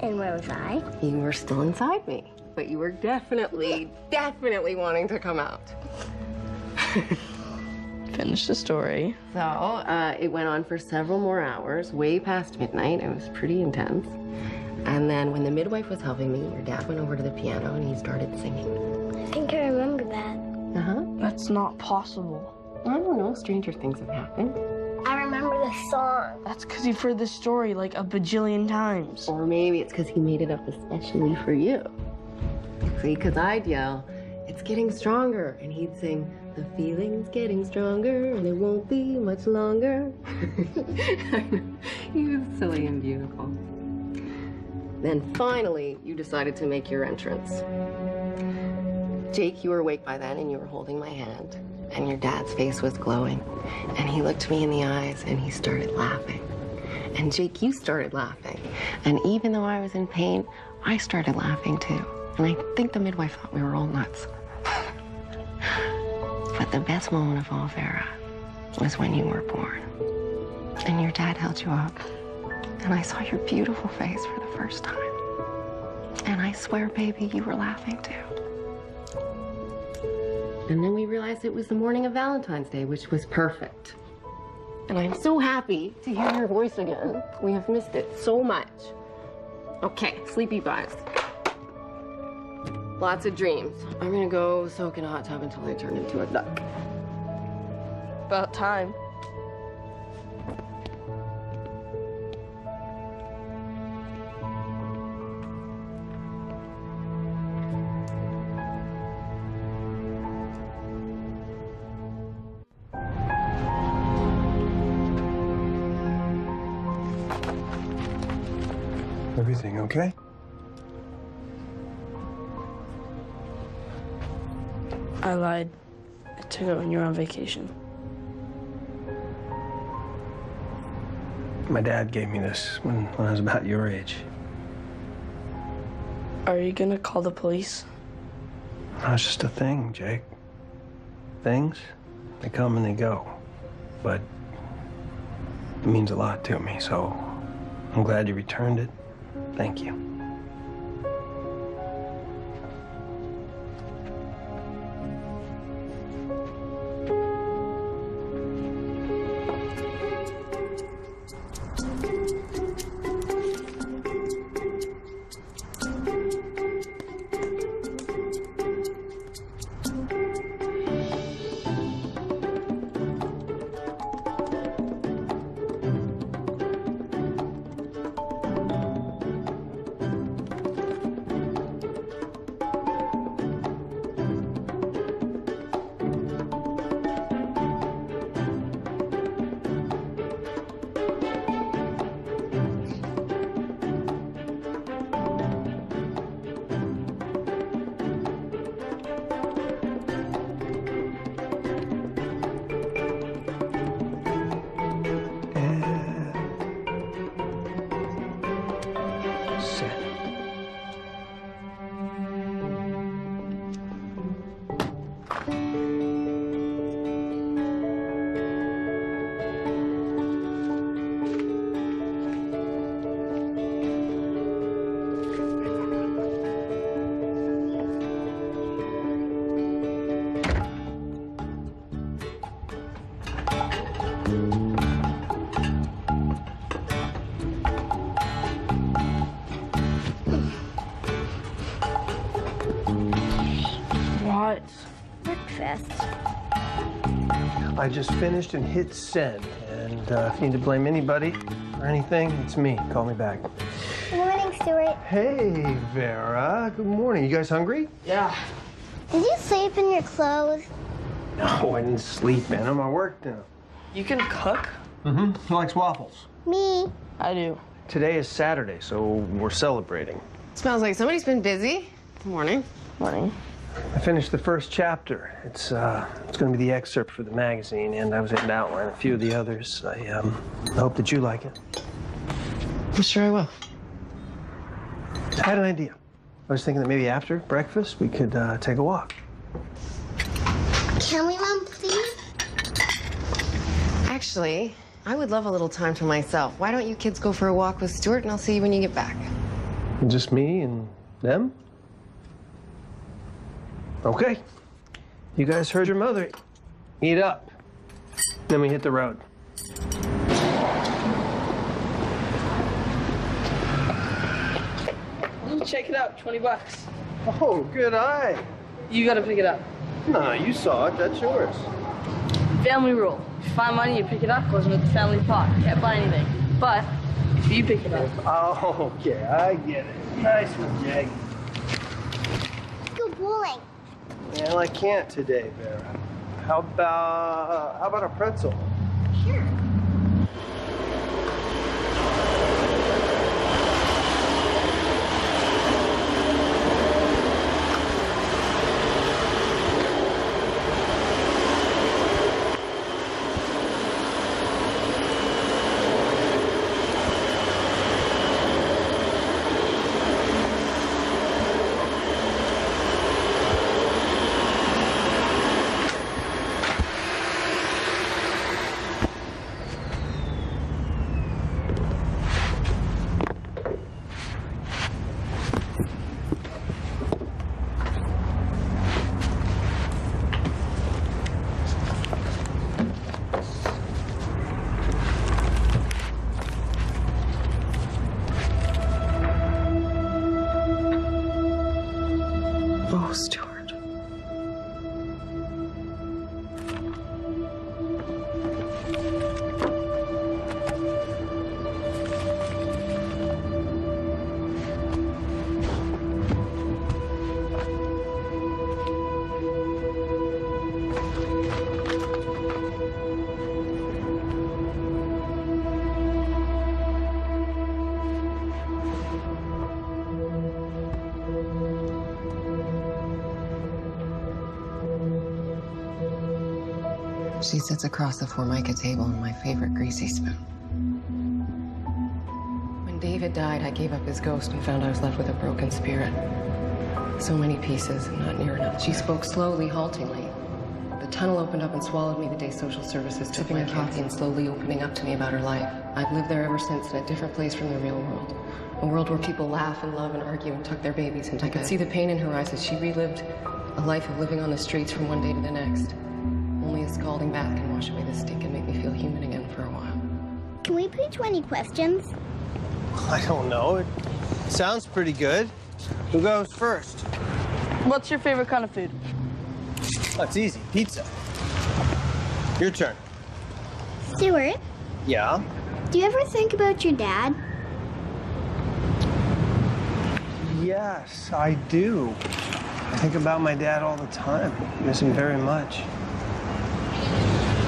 And where was I? You were still inside me, but you were definitely wanting to come out. Finish the story. So it went on for several more hours, way past midnight. It was pretty intense. And then when the midwife was helping me, your dad went over to the piano and he started singing. I think I remember that. Uh-huh. That's not possible. I don't know. Stranger things have happened. I remember the song. That's because you've heard this story like a bajillion times. Or maybe it's because he made it up especially for you. See, because I'd yell, "It's getting stronger," and he'd sing, "The feeling's getting stronger, and it won't be much longer." I know. He was silly and beautiful. Then finally, you decided to make your entrance. Jake, you were awake by then, and you were holding my hand, and your dad's face was glowing, and he looked me in the eyes, and he started laughing. And Jake, you started laughing. And even though I was in pain, I started laughing too. And I think the midwife thought we were all nuts. But the best moment of all, Vera, was when you were born. And your dad held you up. And I saw your beautiful face for the first time. And I swear, baby, you were laughing too. And then we realized it was the morning of Valentine's Day, which was perfect. And I'm so happy to hear your voice again. We have missed it so much. Okay, sleepy vibes. Lots of dreams. I'm gonna go soak in a hot tub until I turn into a duck. About time. Everything okay? I lied. I took it when you were on vacation. My dad gave me this when I was about your age. Are you gonna call the police? No, it's just a thing, Jake. Things, they come and they go. But it means a lot to me, so I'm glad you returned it. Thank you. What? Breakfast. I just finished and hit send. And if you need to blame anybody or anything, it's me. Call me back. Good morning, Stuart. Hey, Vera. Good morning. You guys hungry? Yeah. Did you sleep in your clothes? No, I didn't sleep, man. I'm at work now. You can cook? Mm-hmm. Who likes waffles? Me. I do. Today is Saturday, so we're celebrating. Smells like somebody's been busy. Good morning. Morning. I finished the first chapter. It's going to be the excerpt for the magazine, and I was able to outline a few of the others. I hope that you like it. I'm sure I will. I had an idea. I was thinking that maybe after breakfast we could take a walk. Can we, Mom, please? Actually, I would love a little time to myself. Why don't you kids go for a walk with Stuart, and I'll see you when you get back. Just me and them? Okay. You guys heard your mother. Eat up. Then we hit the road. Check it out, 20 bucks. Oh, good eye. You gotta pick it up. No, you saw it. That's yours. Family rule. If you find money, you pick it up, goes into the family pot. Can't buy anything. But if you pick it up. Oh, okay. I get it. Nice one, Jake. Go bowling. Well, I can't today, Vera. How about a pretzel? Sure. Oh, Stuart. She sits across the Formica table in my favorite greasy spoon. When David died, I gave up his ghost and found I was left with a broken spirit. So many pieces and not near enough. She spoke slowly, haltingly. The tunnel opened up and swallowed me the day social services took my coffee and slowly opening up to me about her life. I've lived there ever since in a different place from the real world. A world where people laugh and love and argue and tuck their babies into bed. I could see the pain in her eyes as she relived a life of living on the streets from one day to the next. Only a scalding bath can wash away the stink and make me feel human again for a while. Can we play 20 questions? I don't know. It sounds pretty good. Who goes first? What's your favorite kind of food? Oh, it's easy. Pizza. Your turn. Stuart, Yeah? do you ever think about your dad? Yes, I do. I think about my dad all the time. Miss him very much.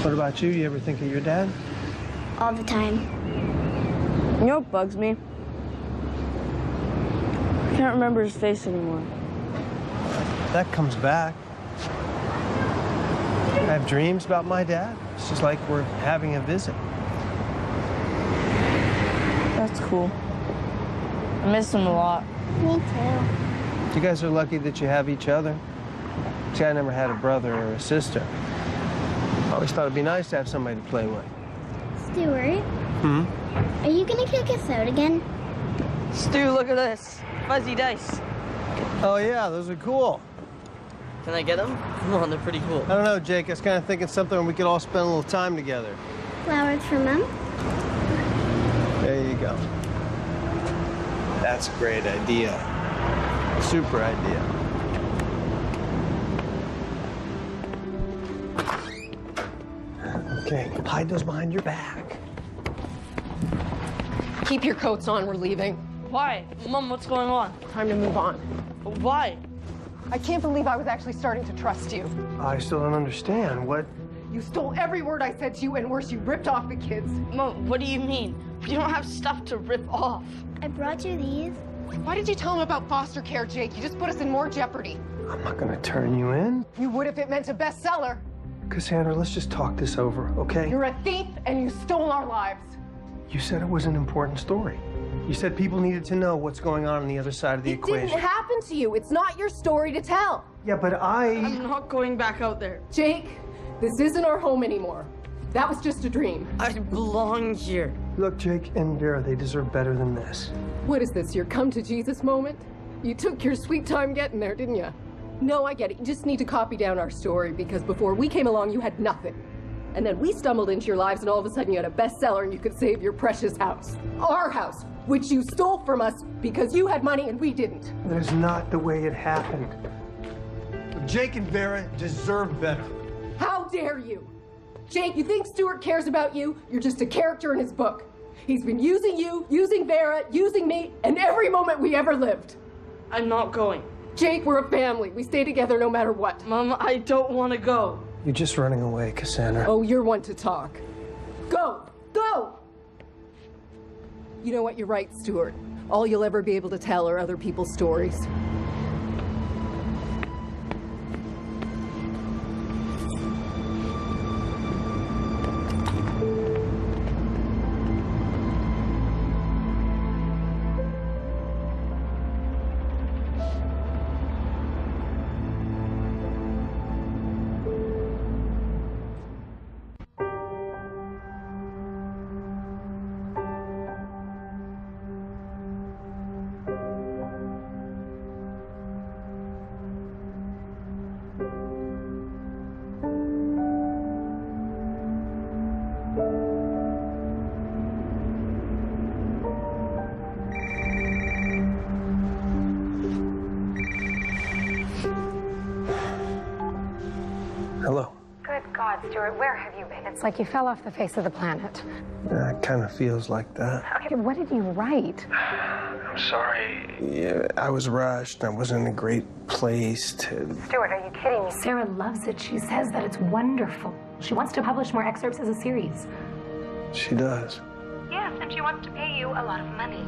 What about you? You ever think of your dad? All the time. You know what bugs me? I can't remember his face anymore. That comes back. I have dreams about my dad. It's just like we're having a visit. That's cool. I miss him a lot. Me too. You guys are lucky that you have each other. See, I never had a brother or a sister. I always thought it'd be nice to have somebody to play with. Stuart, are you gonna kick us out again? Stu, look at this. Fuzzy dice. Oh, yeah, those are cool. Can I get them? Come on, they're pretty cool. I don't know, Jake. I was kind of thinking something where we could all spend a little time together. Flowers for Mom? There you go. That's a great idea. Super idea. Okay, hide those behind your back. Keep your coats on, we're leaving. Why? Mom, what's going on? Time to move on. Why? I can't believe I was actually starting to trust you. I still don't understand. What? You stole every word I said to you, and worse, you ripped off the kids. Mom, what do you mean? You don't have stuff to rip off. I brought you these. Why did you tell him about foster care, Jake? You just put us in more jeopardy. I'm not gonna turn you in. You would if it meant a bestseller. Cassandra, let's just talk this over, okay? You're a thief, and you stole our lives. You said it was an important story. You said people needed to know what's going on the other side of the equation. It didn't happen to you. It's not your story to tell. Yeah, but I'm not going back out there. Jake, this isn't our home anymore. That was just a dream. I belong here. Look, Jake and Vera, they deserve better than this. What is this, your come to Jesus moment? You took your sweet time getting there, didn't you? No, I get it. You just need to copy down our story because before we came along, you had nothing. And then we stumbled into your lives and all of a sudden you had a bestseller and you could save your precious house. Our house, which you stole from us because you had money and we didn't. That is not the way it happened. Jake and Vera deserve better. How dare you? Jake, you think Stuart cares about you? You're just a character in his book. He's been using you, using Vera, using me, and every moment we ever lived. I'm not going. Jake, we're a family. We stay together no matter what. Mom, I don't want to go. You're just running away, Cassandra. Oh, you're one to talk. Go! Go! You know what? You're right, Stuart. All you'll ever be able to tell are other people's stories. Hello. Good God, Stuart, where have you been? It's like you fell off the face of the planet. It kind of feels like that. Okay, what did you write? I'm sorry. Yeah, I was rushed. I wasn't in a great place to... Stuart, are you kidding me? Sarah loves it. She says that it's wonderful. She wants to publish more excerpts as a series. She does. Yes, and she wants to pay you a lot of money.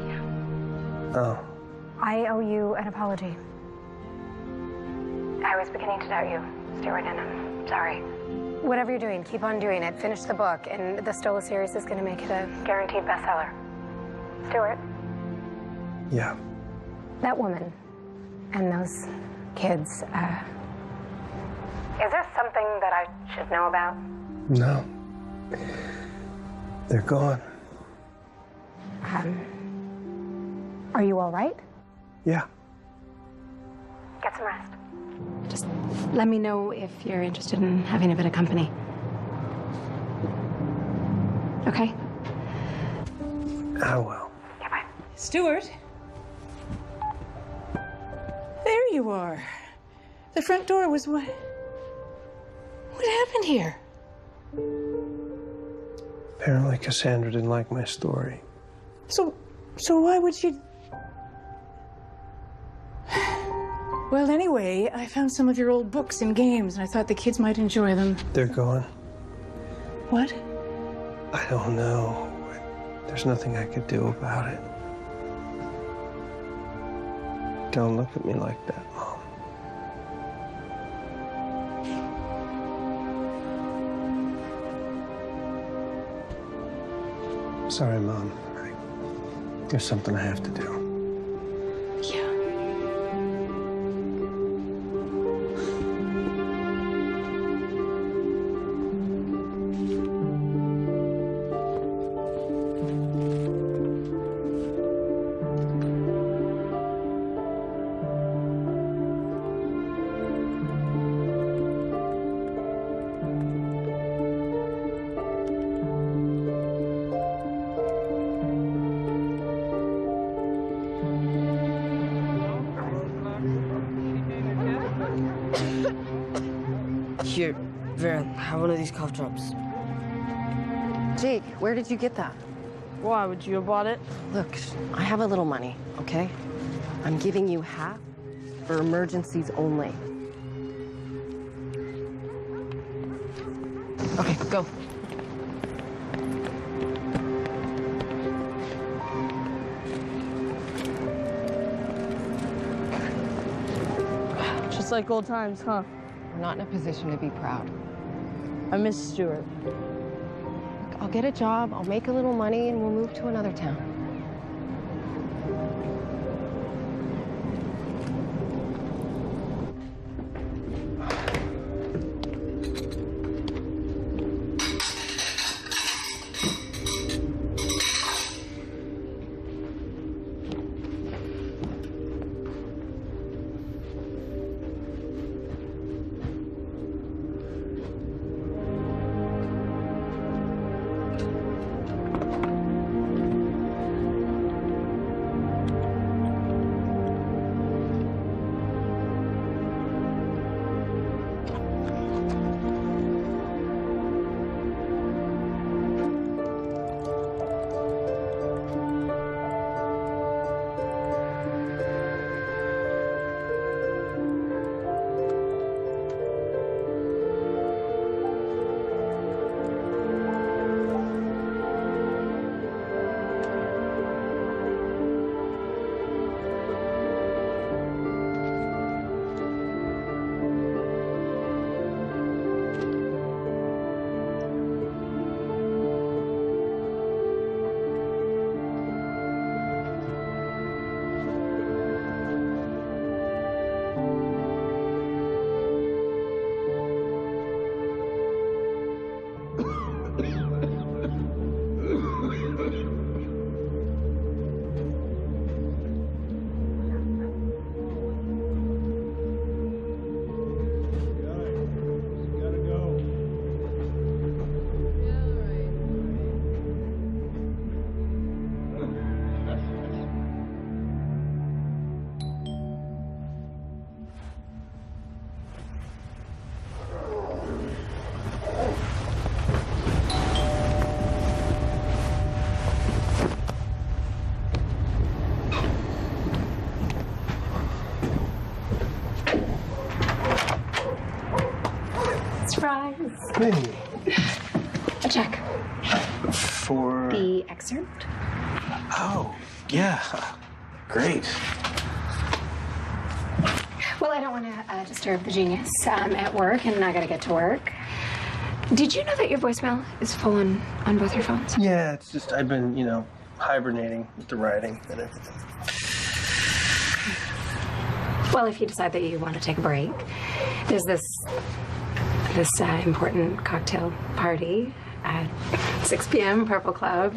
Oh. I owe you an apology. I was beginning to doubt you, Stuart, and I'm sorry. Whatever you're doing, keep on doing it. Finish the book, and the Stola series is going to make it a guaranteed bestseller. Stuart? Yeah. That woman and those kids, is there something that I should know about? No. They're gone. Are you all right? Yeah. Get some rest. Just let me know if you're interested in having a bit of company. Okay? I will. Yeah, bye. Stuart? There you are. The front door was what? What happened here? Apparently Cassandra didn't like my story. So why would she... Well, anyway, I found some of your old books and games, and I thought the kids might enjoy them. They're gone. What? I don't know. There's nothing I could do about it. Don't look at me like that, Mom. Sorry, Mom. There's something I have to do. Yeah. Here, Vera, have one of these cough drops. Jake, where did you get that? Why, would you have bought it? Look, I have a little money, okay? I'm giving you half for emergencies only. Okay, go. Just like old times, huh? We're not in a position to be proud. I miss Stuart. I'll get a job, I'll make a little money, and we'll move to another town. Hey. A check. For... The excerpt. Oh, yeah. Great. Well, I don't want to disturb the genius. I'm at work and I gotta get to work. Did you know that your voicemail is full on both your phones? Yeah, it's just I've been, hibernating with the writing and everything. Well, if you decide that you want to take a break, there's this important cocktail party at 6 p.m. Purple Club.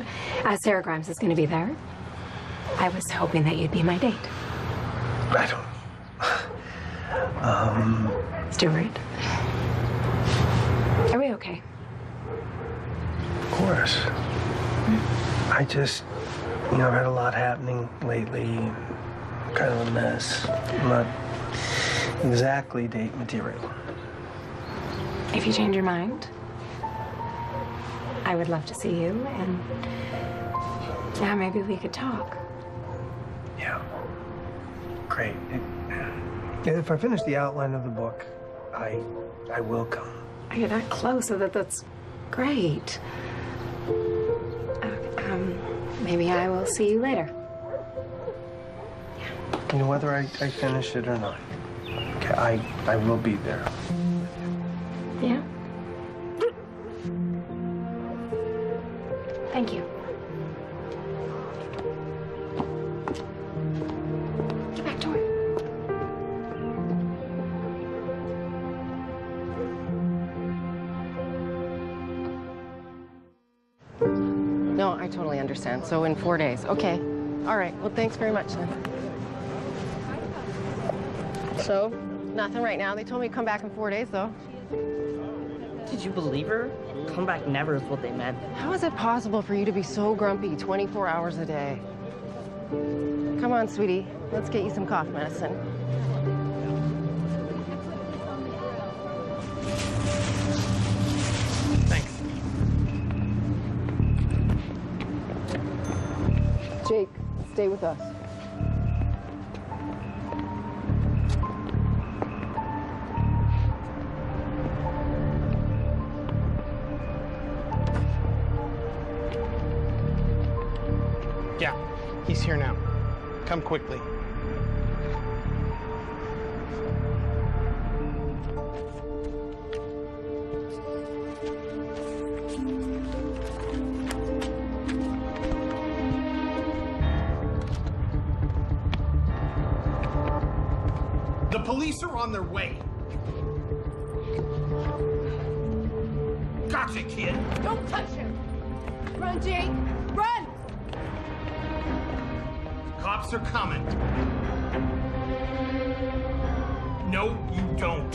Sarah Grimes is going to be there. I was hoping that you'd be my date. I don't... Stuart, are we okay? Of course. I just, I've had a lot happening lately. Kind of a mess. I'm not exactly date material. If you change your mind, I would love to see you, and yeah, maybe we could talk. Yeah. Great. If I finish the outline of the book, I will come. You're that close, so that's great. Maybe I will see you later. Whether I finish it or not. Okay, I will be there. Yeah? Thank you. Get back to it. No, I totally understand. So in 4 days. Okay. All right. Well, thanks very much then. So, nothing right now. They told me to come back in 4 days, though. Did you believe her? Come back never is what they meant. How is it possible for you to be so grumpy 24 hours a day? Come on, sweetie. Let's get you some cough medicine. Thanks. Jake, stay with us. Yeah, he's here now. Come quickly. The police are on their way. Gotcha, kid. Don't touch him! Run, Jake! Run! Cops are coming. No, you don't.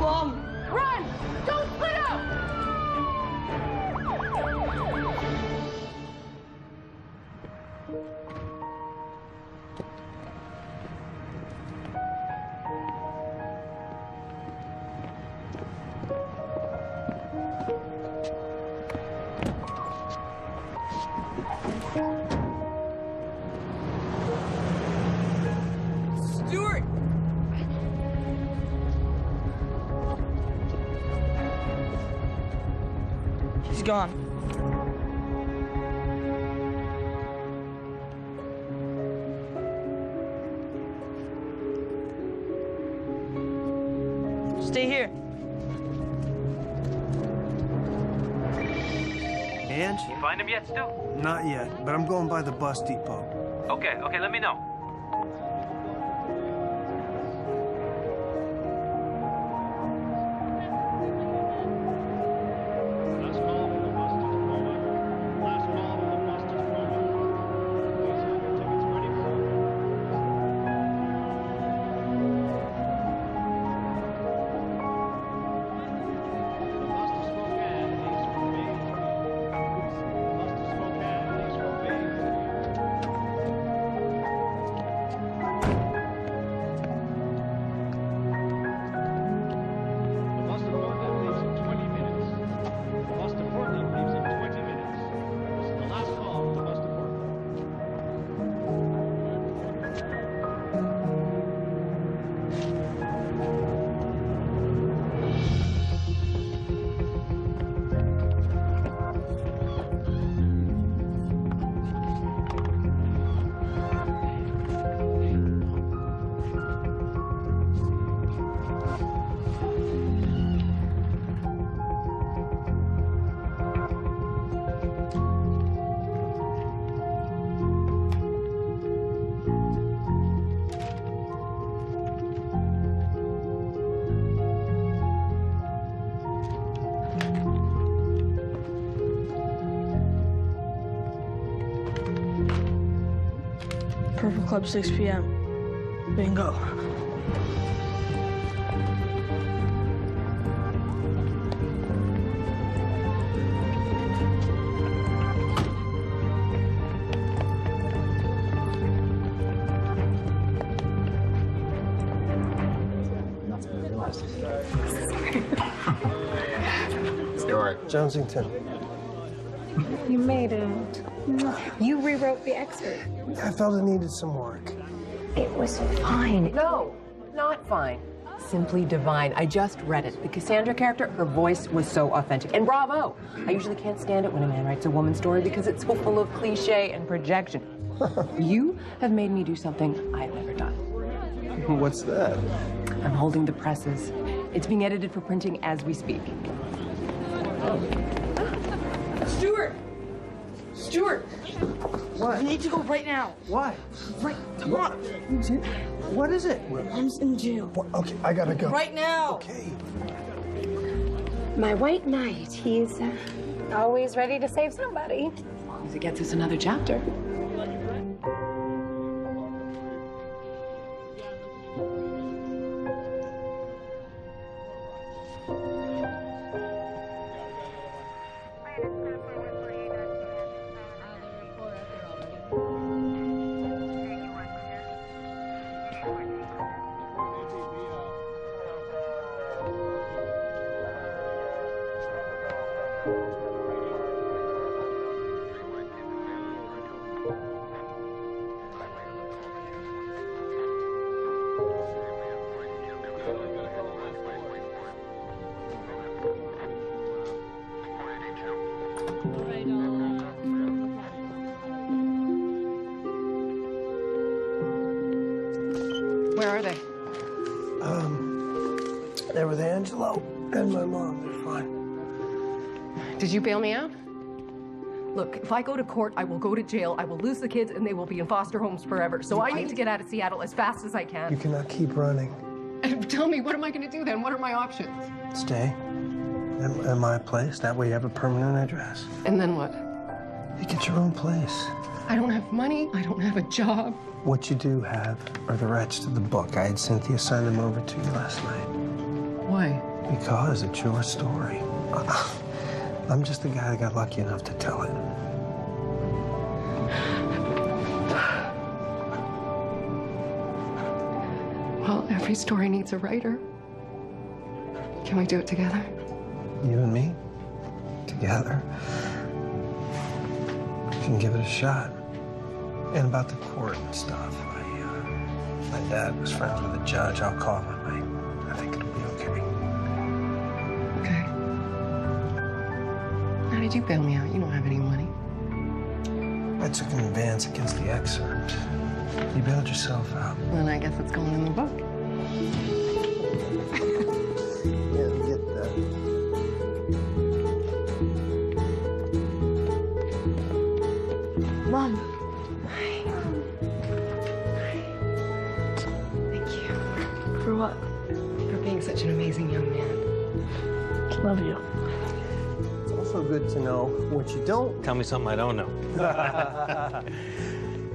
Mom! Run! Don't split up! Stuart! She's gone. Stay here. And? You find him yet, Stu? Not yet, but I'm going by the bus depot. Okay, let me know. Purple Club, 6 p.m. Bingo. Jonesington. You made it. You rewrote the excerpt. I felt it needed some work. It was fine. No, not fine. Simply divine. I just read it. The Cassandra character, her voice was so authentic. And bravo! I usually can't stand it when a man writes a woman's story because it's so full of cliche and projection. You have made me do something I've never done. What's that? I'm holding the presses. It's being edited for printing as we speak. Stuart! Stuart! What? I need to go right now. Why? Right. Come on. What is it? I'm in jail. What? Okay, I gotta go. Right now. Okay. My white knight, he's always ready to save somebody. As long as it gets us another chapter. Where are they? They're with Angelo and my mom. They're fine. Did you bail me out? Look, if I go to court, I will go to jail, I will lose the kids, and they will be in foster homes forever. So I need to get out of Seattle as fast as I You can. cannot keep running. And tell me, what am I going to do then? What are my options? Stay in my place. That way you have a permanent address. And then what? You get your own place. I don't have money. I don't have a job. What you do have are the rights to the book. I had Cynthia send them over to you last night. Why? Because it's your story. I'm just the guy that got lucky enough to tell it. Well, every story needs a writer. Can we do it together? You and me, together. We can give it a shot. And about the court and stuff, my dad was friends with the judge. I'll call him. I think it'll be okay. Okay. How did you bail me out? You don't have any money. I took an advance against the excerpt. You bailed yourself out. Then I guess it's going in the book. Yeah, get that. Mom. Thank you. For what? For being such an amazing young man. Love you. It's also good to know what you don't. Tell me something I don't know.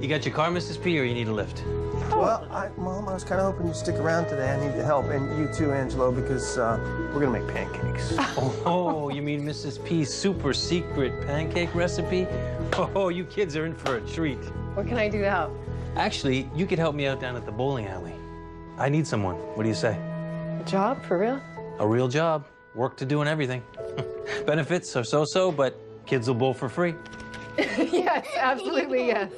You got your car, Mrs. P, or you need a lift? Well, Mom, I was kind of hoping you'd stick around today. I need the help, and you too, Angelo, because we're gonna make pancakes. Oh, you mean Mrs. P's super secret pancake recipe? Oh, you kids are in for a treat. What can I do to help? Actually, you could help me out down at the bowling alley. I need someone. What do you say? A job? For real? A real job. Work to do and everything. Benefits are so-so, but kids will bowl for free. Yes, absolutely, yes.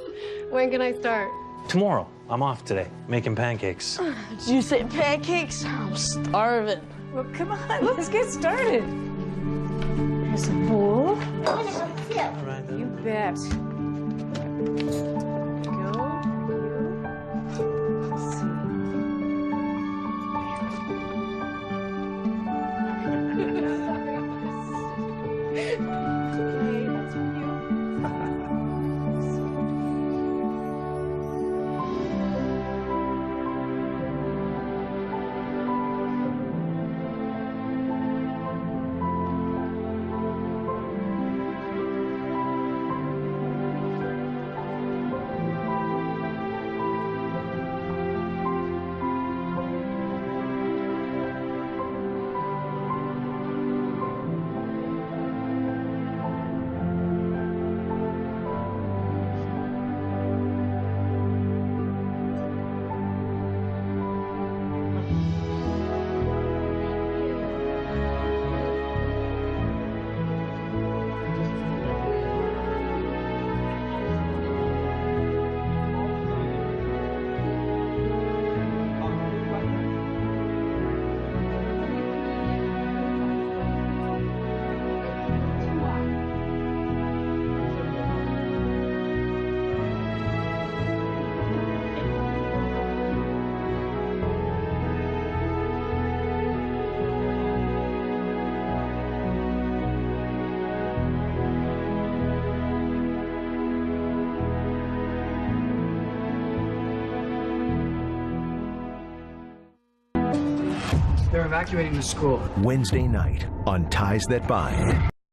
When can I start? Tomorrow. I'm off today, making pancakes. Did you say pancakes? I'm starving. Well, come on, let's get started. Here's a bowl. All right, then. You bet. They're evacuating the school. Wednesday night on Ties That Bind.